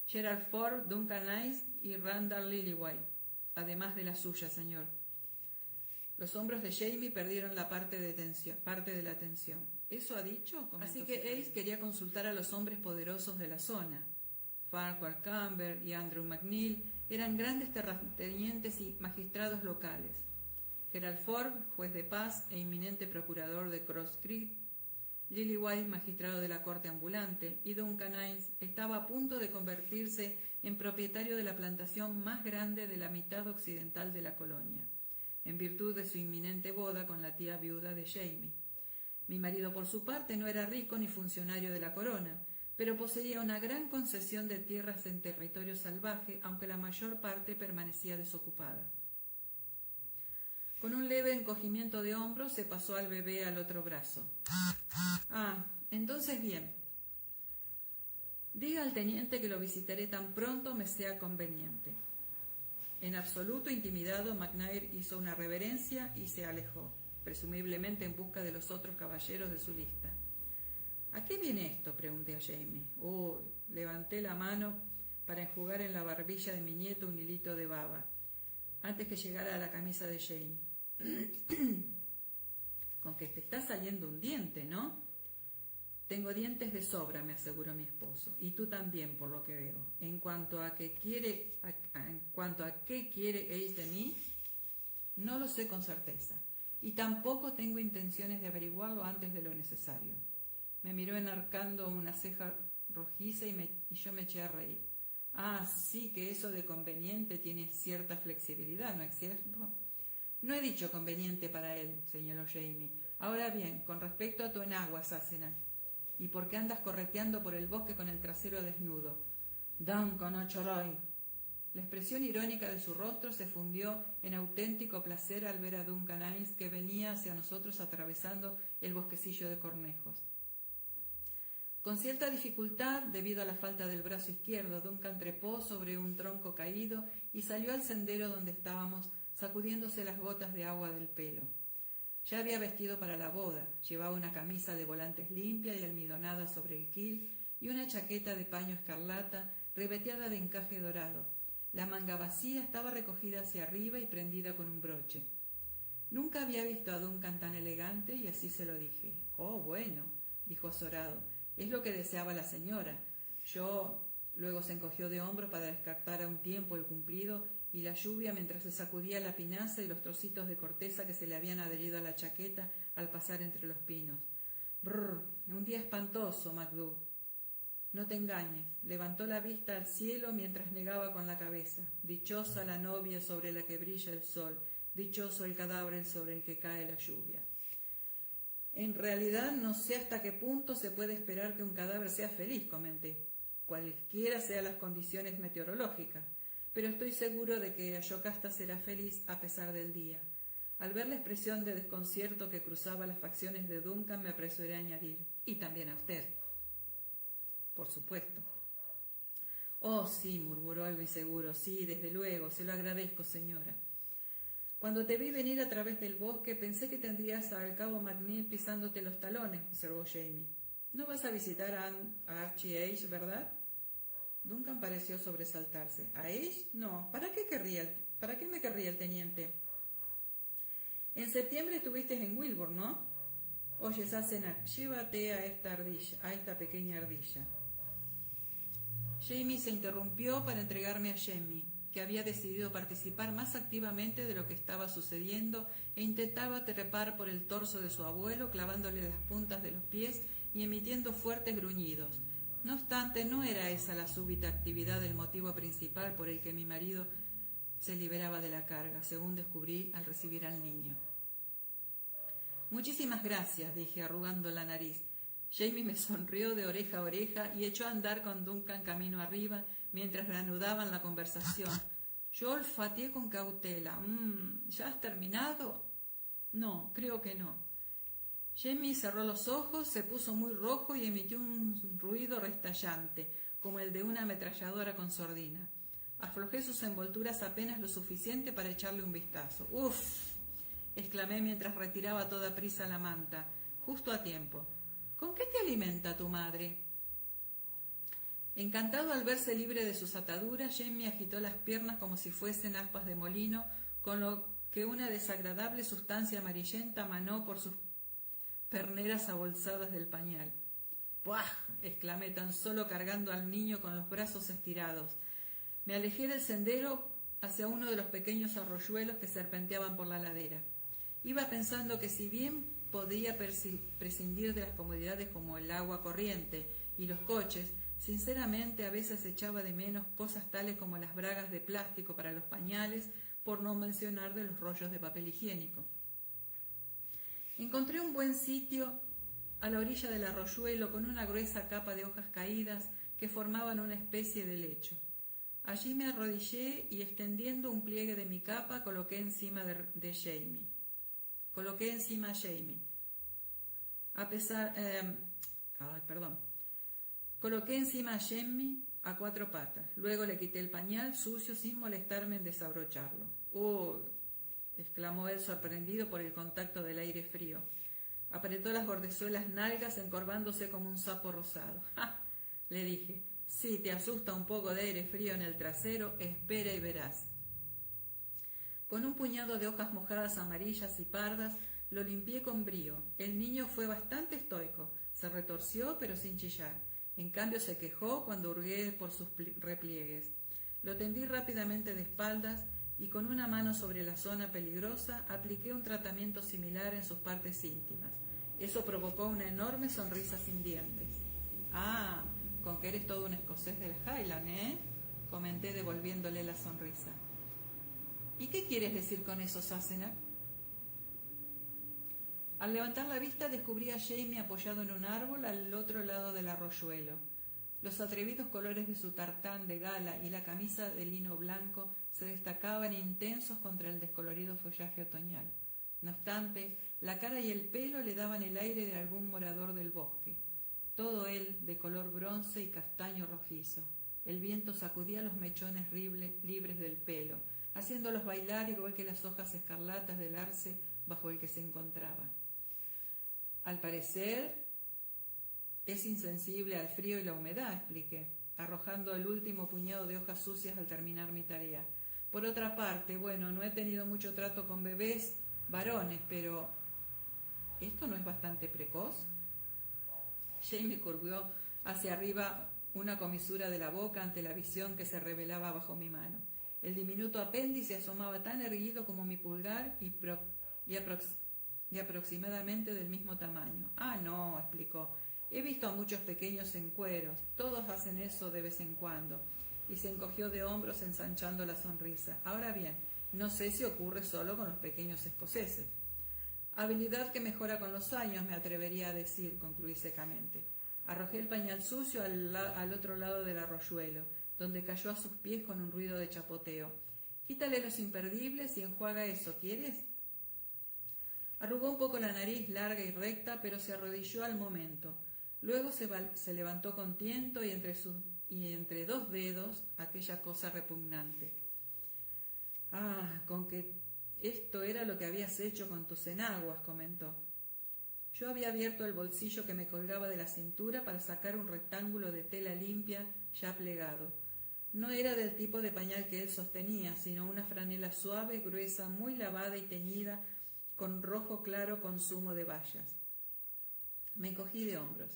Gerald Ford, Duncan Ice y Randall Lillywhite, además de la suya, señor. Los hombros de Jamie perdieron parte de la tensión. ¿Eso ha dicho? Así que Ace quería consultar a los hombres poderosos de la zona. Farquhar Campbell y Andrew McNeil eran grandes terratenientes y magistrados locales. Gerald Ford, juez de paz e inminente procurador de Cross Creek, Lillywhite, magistrado de la corte ambulante, y Duncan Ice estaba a punto de convertirse en propietario de la plantación más grande de la mitad occidental de la colonia, en virtud de su inminente boda con la tía viuda de Jamie. Mi marido, por su parte, no era rico ni funcionario de la corona, pero poseía una gran concesión de tierras en territorio salvaje, aunque la mayor parte permanecía desocupada. Con un leve encogimiento de hombros se pasó al bebé al otro brazo. Entonces bien. Diga al teniente que lo visitaré tan pronto me sea conveniente. En absoluto intimidado, McNair hizo una reverencia y se alejó, presumiblemente en busca de los otros caballeros de su lista. ¿A qué viene esto?, pregunté a Jamie. Levanté la mano para enjugar en la barbilla de mi nieto un hilito de baba, antes que llegara a la camisa de Jamie. Con que te está saliendo un diente, ¿no? Tengo dientes de sobra, me aseguró mi esposo, y tú también, por lo que veo. En cuanto a qué quiere Ace de mí, no lo sé con certeza, y tampoco tengo intenciones de averiguarlo antes de lo necesario. Me miró enarcando una ceja rojiza y yo me eché a reír. Sí, que eso de conveniente tiene cierta flexibilidad, ¿no es cierto? No he dicho conveniente para él, señaló Jamie. Ahora bien, con respecto a tu enagua, Sassenach, ¿y por qué andas correteando por el bosque con el trasero desnudo? Duncan Ochoroy. La expresión irónica de su rostro se fundió en auténtico placer al ver a Duncan Ice que venía hacia nosotros atravesando el bosquecillo de cornejos. Con cierta dificultad, debido a la falta del brazo izquierdo, Duncan trepó sobre un tronco caído y salió al sendero donde estábamos, sacudiéndose las gotas de agua del pelo. Ya había vestido para la boda, llevaba una camisa de volantes limpia y almidonada sobre el quil y una chaqueta de paño escarlata ribeteada de encaje dorado. La manga vacía estaba recogida hacia arriba y prendida con un broche. Nunca había visto a Duncan tan elegante y así se lo dije. Bueno, dijo azorado, es lo que deseaba la señora. Luego se encogió de hombro para descartar a un tiempo el cumplido y la lluvia mientras se sacudía la pinaza y los trocitos de corteza que se le habían adherido a la chaqueta al pasar entre los pinos. Un día espantoso, MacDoo. No te engañes, levantó la vista al cielo mientras negaba con la cabeza. Dichosa la novia sobre la que brilla el sol, dichoso el cadáver sobre el que cae la lluvia. En realidad no sé hasta qué punto se puede esperar que un cadáver sea feliz, comenté, cualesquiera sean las condiciones meteorológicas, pero estoy seguro de que Yocasta será feliz a pesar del día. Al ver la expresión de desconcierto que cruzaba las facciones de Duncan, me apresuré a añadir, y también a usted. Por supuesto. Oh, sí, murmuró algo inseguro. Sí, desde luego, se lo agradezco, señora. Cuando te vi venir a través del bosque, pensé que tendrías al cabo McNeil pisándote los talones, observó Jamie. ¿No vas a visitar a Archie Ashe, verdad? Duncan pareció sobresaltarse. ¿A Ashe? No. ¿Para qué me querría el teniente? En septiembre estuviste en Wilbur, ¿no? Oye, Sassenach, llévate a esta pequeña ardilla. Jamie se interrumpió para entregarme a Jamie, que había decidido participar más activamente de lo que estaba sucediendo e intentaba trepar por el torso de su abuelo, clavándole las puntas de los pies y emitiendo fuertes gruñidos. No obstante, no era esa la súbita actividad el motivo principal por el que mi marido se liberaba de la carga, según descubrí al recibir al niño. Muchísimas gracias, dije, arrugando la nariz. Jamie me sonrió de oreja a oreja y echó a andar con Duncan camino arriba mientras reanudaban la conversación. Yo olfateé con cautela. ¿Ya has terminado? No, creo que no. Jamie cerró los ojos, se puso muy rojo y emitió un ruido restallante, como el de una ametralladora con sordina. Aflojé sus envolturas apenas lo suficiente para echarle un vistazo. ¡Uf! Exclamé mientras retiraba a toda prisa la manta, justo a tiempo. ¿Con qué te alimenta tu madre? Encantado al verse libre de sus ataduras, Jamie agitó las piernas como si fuesen aspas de molino, con lo que una desagradable sustancia amarillenta manó por sus perneras abolsadas del pañal. ¡Puah! Exclamé, tan solo cargando al niño con los brazos estirados. Me alejé del sendero hacia uno de los pequeños arroyuelos que serpenteaban por la ladera. Iba pensando que si bien podía prescindir de las comodidades como el agua corriente y los coches, sinceramente a veces echaba de menos cosas tales como las bragas de plástico para los pañales, por no mencionar de los rollos de papel higiénico. Encontré un buen sitio a la orilla del arroyuelo con una gruesa capa de hojas caídas que formaban una especie de lecho. Allí me arrodillé y, extendiendo un pliegue de mi capa, coloqué encima a Jamie. Coloqué encima a Jamie a cuatro patas. Luego le quité el pañal sucio sin molestarme en desabrocharlo. Exclamó él, sorprendido por el contacto del aire frío. Apretó las gordezuelas nalgas, encorvándose como un sapo rosado. ¡Ja! Le dije. Si te asusta un poco de aire frío en el trasero, espera y verás. Con un puñado de hojas mojadas amarillas y pardas, lo limpié con brío. El niño fue bastante estoico. Se retorció, pero sin chillar. En cambio se quejó cuando hurgué por sus repliegues. Lo tendí rápidamente de espaldas y con una mano sobre la zona peligrosa apliqué un tratamiento similar en sus partes íntimas. Eso provocó una enorme sonrisa sin dientes. «Ah, con que eres todo un escocés del Highland, ¿eh?», comenté devolviéndole la sonrisa. «¿Y qué quieres decir con eso, Sassenach?». Al levantar la vista descubrí a Jamie apoyado en un árbol al otro lado del arroyuelo. Los atrevidos colores de su tartán de gala y la camisa de lino blanco se destacaban intensos contra el descolorido follaje otoñal. No obstante, la cara y el pelo le daban el aire de algún morador del bosque. Todo él de color bronce y castaño rojizo. El viento sacudía los mechones libres del pelo, haciéndolos bailar igual que las hojas escarlatas del arce bajo el que se encontraba. Al parecer, es insensible al frío y la humedad, expliqué, arrojando el último puñado de hojas sucias al terminar mi tarea. Por otra parte, no he tenido mucho trato con bebés varones, pero ¿esto no es bastante precoz? Jamie curvió hacia arriba una comisura de la boca ante la visión que se revelaba bajo mi mano. El diminuto apéndice asomaba tan erguido como mi pulgar y aproximadamente del mismo tamaño. «Ah, no», explicó. «He visto a muchos pequeños en cueros. Todos hacen eso de vez en cuando». Y se encogió de hombros ensanchando la sonrisa. «Ahora bien, no sé si ocurre solo con los pequeños escoceses». «Habilidad que mejora con los años, me atrevería a decir», concluí secamente. Arrojé el pañal sucio al otro lado del arroyuelo, donde cayó a sus pies con un ruido de chapoteo. «Quítale los imperdibles y enjuaga eso, ¿quieres?». Arrugó un poco la nariz larga y recta, pero se arrodilló al momento. Luego se levantó con tiento y entre dos dedos aquella cosa repugnante. Ah, con que esto era lo que habías hecho con tus enaguas, comentó. Yo había abierto el bolsillo que me colgaba de la cintura para sacar un rectángulo de tela limpia ya plegado. No era del tipo de pañal que él sostenía, sino una franela suave, gruesa, muy lavada y teñida con rojo claro con zumo de bayas. Me encogí de hombros.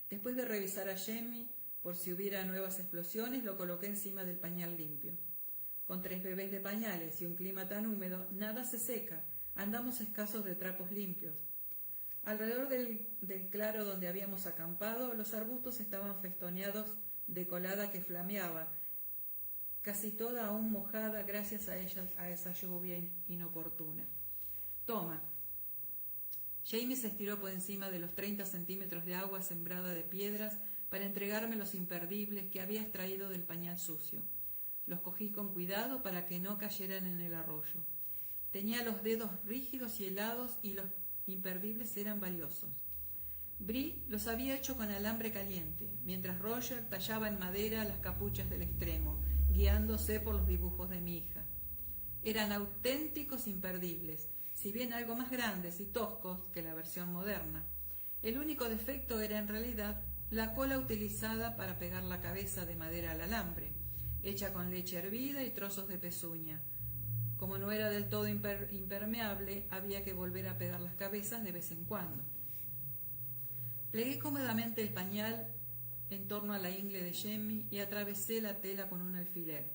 Después de revisar a Jamie, por si hubiera nuevas explosiones, lo coloqué encima del pañal limpio. Con 3 bebés de pañales y un clima tan húmedo, nada se seca, andamos escasos de trapos limpios. Alrededor del claro donde habíamos acampado, los arbustos estaban festoneados de colada que flameaba, casi toda aún mojada gracias a esa lluvia inoportuna. Toma. Jamie se estiró por encima de los 30 centímetros de agua sembrada de piedras para entregarme los imperdibles que había extraído del pañal sucio. Los cogí con cuidado para que no cayeran en el arroyo. Tenía los dedos rígidos y helados y los imperdibles eran valiosos. Bree los había hecho con alambre caliente, mientras Roger tallaba en madera las capuchas del extremo, guiándose por los dibujos de mi hija. Eran auténticos imperdibles, si bien algo más grandes y toscos que la versión moderna. El único defecto era en realidad la cola utilizada para pegar la cabeza de madera al alambre, hecha con leche hervida y trozos de pezuña. Como no era del todo impermeable, había que volver a pegar las cabezas de vez en cuando. Plegué cómodamente el pañal en torno a la ingle de Jamie y atravesé la tela con un alfiler,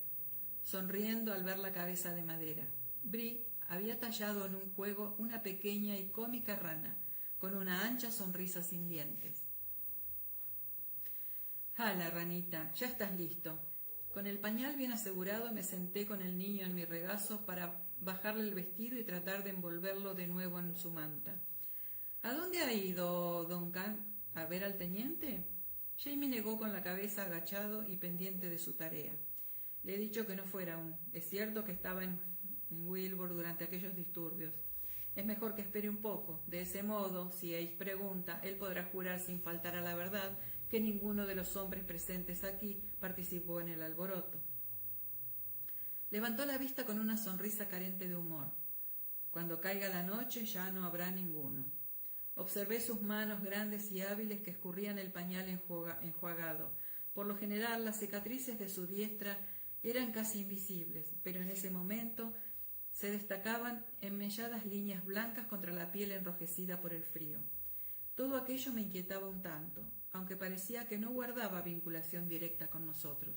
sonriendo al ver la cabeza de madera. Bree había tallado en un juego una pequeña y cómica rana, con una ancha sonrisa sin dientes. «Hala, ranita, ya estás listo». Con el pañal bien asegurado me senté con el niño en mi regazo para bajarle el vestido y tratar de envolverlo de nuevo en su manta. «¿A dónde ha ido Duncan? ¿A ver al teniente?» Jamie negó con la cabeza agachado y pendiente de su tarea. Le he dicho que no fuera aún. Es cierto que estaba en Wilbur durante aquellos disturbios. Es mejor que espere un poco. De ese modo, si Ace pregunta, él podrá jurar sin faltar a la verdad que ninguno de los hombres presentes aquí participó en el alboroto. Levantó la vista con una sonrisa carente de humor. Cuando caiga la noche ya no habrá ninguno. Observé sus manos grandes y hábiles que escurrían el pañal enjuagado. Por lo general, las cicatrices de su diestra eran casi invisibles, pero en ese momento se destacaban enmelladas líneas blancas contra la piel enrojecida por el frío. Todo aquello me inquietaba un tanto, aunque parecía que no guardaba vinculación directa con nosotros.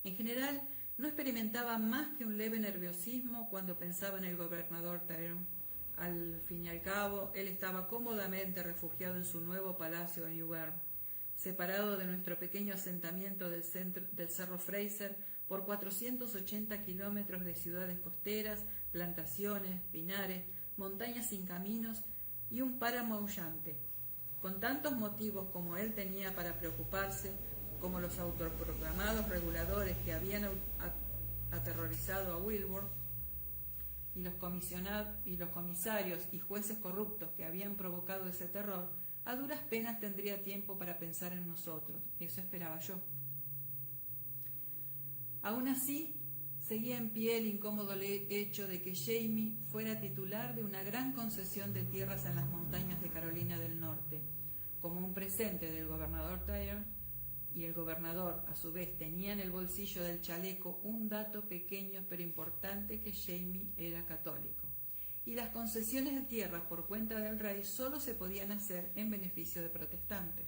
En general, no experimentaba más que un leve nerviosismo cuando pensaba en el gobernador Tyrone. Al fin y al cabo, él estaba cómodamente refugiado en su nuevo palacio en New Bern, separado de nuestro pequeño asentamiento del Cerro Fraser por 480 kilómetros de ciudades costeras, plantaciones, pinares, montañas sin caminos y un páramo aullante. Con tantos motivos como él tenía para preocuparse, como los autoproclamados reguladores que habían aterrorizado a Wilbur, y los comisarios y jueces corruptos que habían provocado ese terror, a duras penas tendría tiempo para pensar en nosotros. Eso esperaba yo. Aún así, seguía en pie el incómodo hecho de que Jamie fuera titular de una gran concesión de tierras en las montañas de Carolina del Norte, como un presente del gobernador Tyrone, y el gobernador, a su vez, tenía en el bolsillo del chaleco un dato pequeño pero importante, que Jamie era católico, y las concesiones de tierras por cuenta del rey solo se podían hacer en beneficio de protestantes.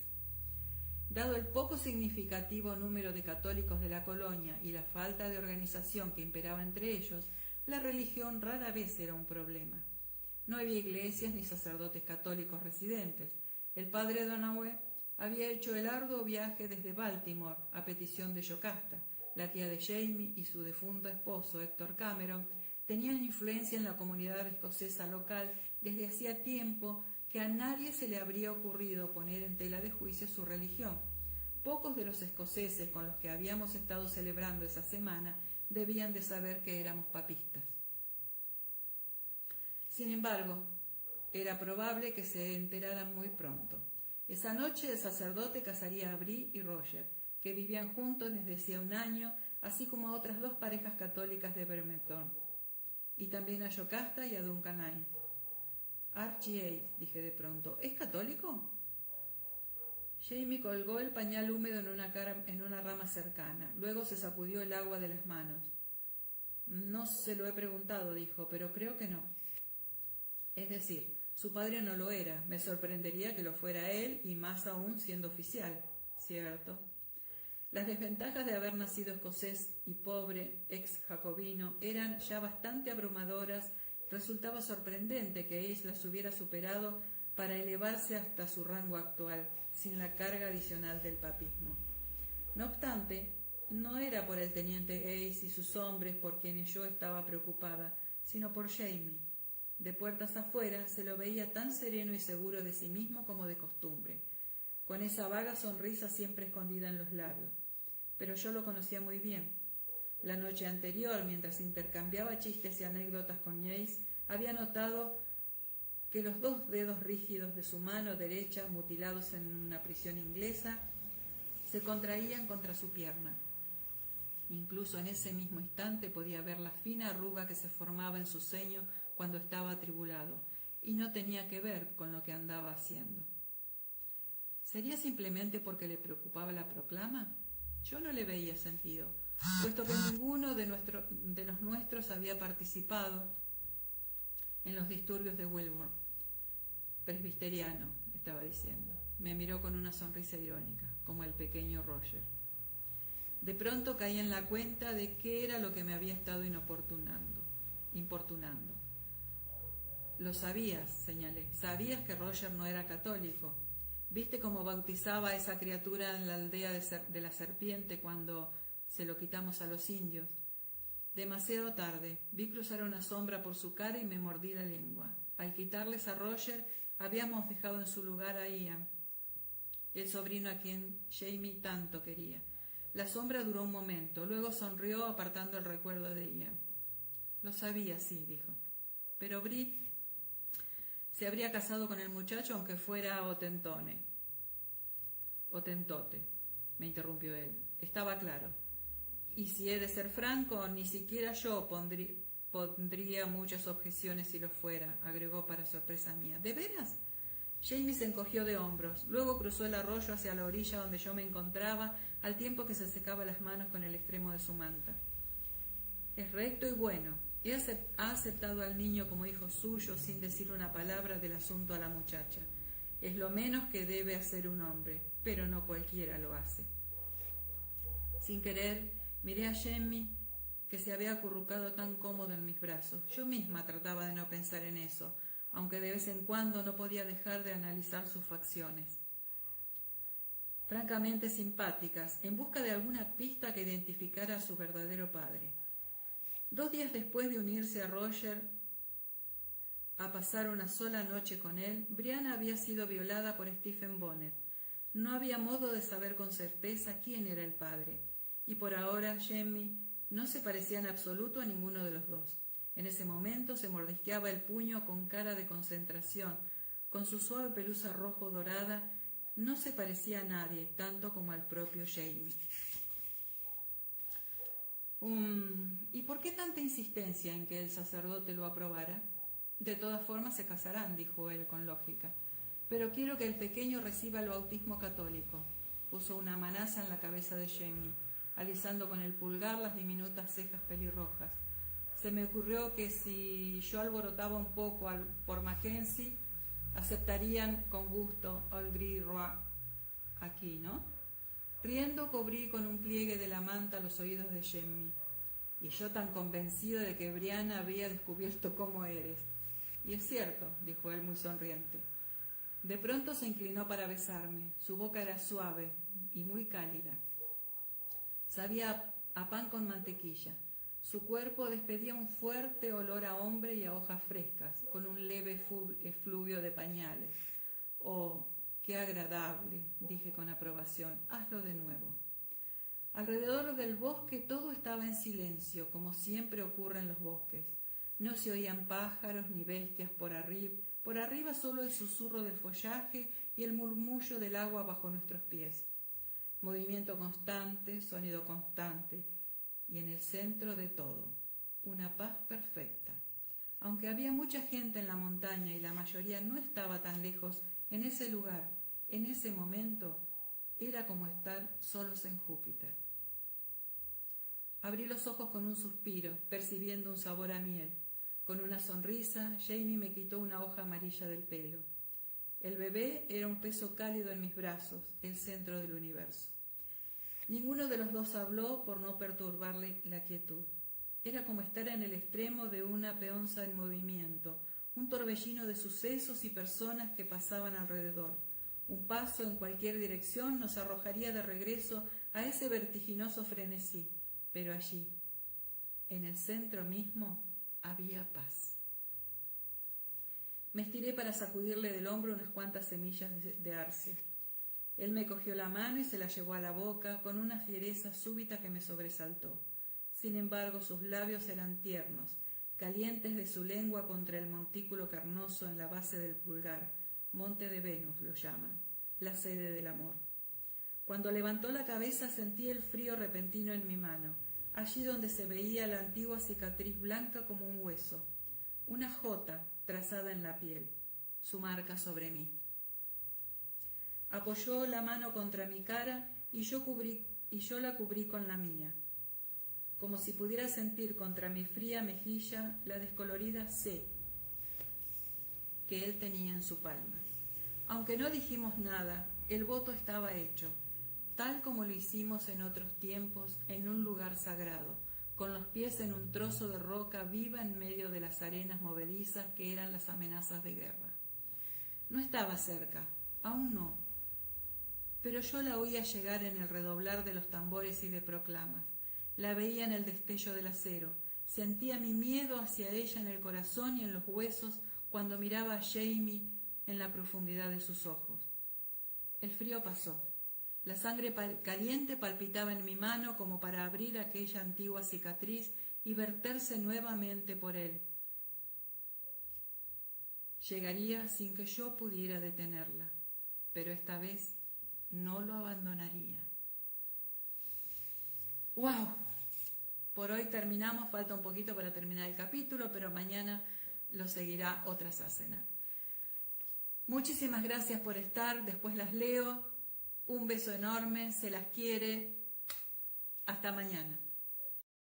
Dado el poco significativo número de católicos de la colonia y la falta de organización que imperaba entre ellos, la religión rara vez era un problema. No había iglesias ni sacerdotes católicos residentes. El padre Donahue había hecho el arduo viaje desde Baltimore a petición de Yocasta. La tía de Jamie y su defunto esposo, Héctor Cameron, tenían influencia en la comunidad escocesa local desde hacía tiempo que a nadie se le habría ocurrido poner en tela de juicio su religión. Pocos de los escoceses con los que habíamos estado celebrando esa semana debían de saber que éramos papistas. Sin embargo, era probable que se enteraran muy pronto. Esa noche el sacerdote casaría a Brie y Roger, que vivían juntos desde hacía un año, así como a otras 2 parejas católicas de Bermerton, y también a Yocasta y a Duncan Hines. Archie Ace, dije de pronto, ¿es católico? Jamie colgó el pañal húmedo en una rama cercana. Luego se sacudió el agua de las manos. No se lo he preguntado, dijo, pero creo que no. Es decir, su padre no lo era. Me sorprendería que lo fuera él, y más aún siendo oficial. Cierto. Las desventajas de haber nacido escocés y pobre, ex jacobino, eran ya bastante abrumadoras. Resultaba sorprendente que Ace las hubiera superado para elevarse hasta su rango actual, sin la carga adicional del papismo. No obstante, no era por el teniente Ace y sus hombres por quienes yo estaba preocupada, sino por Jamie. De puertas afuera se lo veía tan sereno y seguro de sí mismo como de costumbre, con esa vaga sonrisa siempre escondida en los labios. Pero yo lo conocía muy bien. La noche anterior, mientras intercambiaba chistes y anécdotas con Ace, había notado que los 2 dedos rígidos de su mano derecha, mutilados en una prisión inglesa, se contraían contra su pierna. Incluso en ese mismo instante podía ver la fina arruga que se formaba en su ceño cuando estaba atribulado, y no tenía que ver con lo que andaba haciendo. ¿Sería simplemente porque le preocupaba la proclama? Yo no le veía sentido, puesto que ninguno de los nuestros había participado en los disturbios de Wilbur. Presbiteriano, estaba diciendo. Me miró con una sonrisa irónica, como el pequeño Roger. De pronto caí en la cuenta de qué era lo que me había estado importunando. Lo sabías, señalé. Sabías que Roger no era católico. ¿Viste cómo bautizaba a esa criatura en la aldea de la serpiente cuando se lo quitamos a los indios? Demasiado tarde. Vi cruzar una sombra por su cara y me mordí la lengua. Al quitarles a Roger, habíamos dejado en su lugar a Ian, el sobrino a quien Jamie tanto quería. La sombra duró un momento, luego sonrió apartando el recuerdo de Ian. Lo sabía, sí, dijo. Pero Brie se habría casado con el muchacho aunque fuera Otentote, me interrumpió él. Estaba claro. Y si he de ser franco, ni siquiera yo pondría muchas objeciones si lo fuera, agregó para sorpresa mía. ¿De veras? Jamie se encogió de hombros. Luego cruzó el arroyo hacia la orilla donde yo me encontraba, al tiempo que se secaba las manos con el extremo de su manta. Es recto y bueno. Ha aceptado al niño como hijo suyo sin decir una palabra del asunto a la muchacha. Es lo menos que debe hacer un hombre, pero no cualquiera lo hace. Sin querer, miré a Jamie, que se había acurrucado tan cómodo en mis brazos. Yo misma trataba de no pensar en eso, aunque de vez en cuando no podía dejar de analizar sus facciones. Francamente simpáticas, en busca de alguna pista que identificara a su verdadero padre. 2 días después de unirse a Roger a pasar una sola noche con él, Brianna había sido violada por Stephen Bonnet. No había modo de saber con certeza quién era el padre, y por ahora Jamie no se parecía en absoluto a ninguno de los dos. En ese momento se mordisqueaba el puño con cara de concentración. Con su suave pelusa rojo dorada, no se parecía a nadie, tanto como al propio Jamie. ¿Y por qué tanta insistencia en que el sacerdote lo aprobara? De todas formas se casarán, dijo él con lógica. Pero quiero que el pequeño reciba el bautismo católico. Puso una manaza en la cabeza de Jamie, alisando con el pulgar las diminutas cejas pelirrojas. Se me ocurrió que si yo alborotaba un poco por Mackenzie, aceptarían con gusto al gris roi aquí, ¿no? Riendo cubrí con un pliegue de la manta los oídos de Jamie. Y yo tan convencido de que Brianna había descubierto cómo eres. Y es cierto, dijo él muy sonriente. De pronto se inclinó para besarme. Su boca era suave y muy cálida. Sabía a pan con mantequilla. Su cuerpo despedía un fuerte olor a hombre y a hojas frescas, con un leve efluvio de pañales. Oh, qué agradable, dije con aprobación. Hazlo de nuevo. Alrededor del bosque todo estaba en silencio, como siempre ocurre en los bosques. No se oían pájaros ni bestias por arriba solo el susurro del follaje y el murmullo del agua bajo nuestros pies. Movimiento constante, sonido constante, y en el centro de todo, una paz perfecta. Aunque había mucha gente en la montaña y la mayoría no estaba tan lejos, en ese lugar, en ese momento, era como estar solos en Júpiter. Abrí los ojos con un suspiro, percibiendo un sabor a miel. Con una sonrisa, Jamie me quitó una hoja amarilla del pelo. El bebé era un peso cálido en mis brazos, el centro del universo. Ninguno de los dos habló por no perturbarle la quietud. Era como estar en el extremo de una peonza en movimiento, un torbellino de sucesos y personas que pasaban alrededor. Un paso en cualquier dirección nos arrojaría de regreso a ese vertiginoso frenesí, pero allí, en el centro mismo, había paz. Me estiré para sacudirle del hombro unas cuantas semillas de arce. Él me cogió la mano y se la llevó a la boca con una fiereza súbita que me sobresaltó. Sin embargo, sus labios eran tiernos, calientes de su lengua contra el montículo carnoso en la base del pulgar. Monte de Venus lo llaman, la sede del amor. Cuando levantó la cabeza sentí el frío repentino en mi mano, allí donde se veía la antigua cicatriz blanca como un hueso, una jota trazada en la piel, su marca sobre mí. Apoyó la mano contra mi cara y yo la cubrí con la mía, como si pudiera sentir contra mi fría mejilla la descolorida C que él tenía en su palma. Aunque no dijimos nada, el voto estaba hecho, tal como lo hicimos en otros tiempos en un lugar sagrado, con los pies en un trozo de roca viva en medio de las arenas movedizas que eran las amenazas de guerra. No estaba cerca, aún no, pero yo la oía llegar en el redoblar de los tambores y de proclamas. La veía en el destello del acero, sentía mi miedo hacia ella en el corazón y en los huesos cuando miraba a Jamie en la profundidad de sus ojos. El frío pasó. La sangre caliente palpitaba en mi mano como para abrir aquella antigua cicatriz y verterse nuevamente por él. Llegaría sin que yo pudiera detenerla, pero esta vez no lo abandonaría. ¡Wow! Por hoy terminamos, falta un poquito para terminar el capítulo, pero mañana lo seguirá otra Sasena. Muchísimas gracias por estar, después las leo. Un beso enorme, se las quiere. Hasta mañana.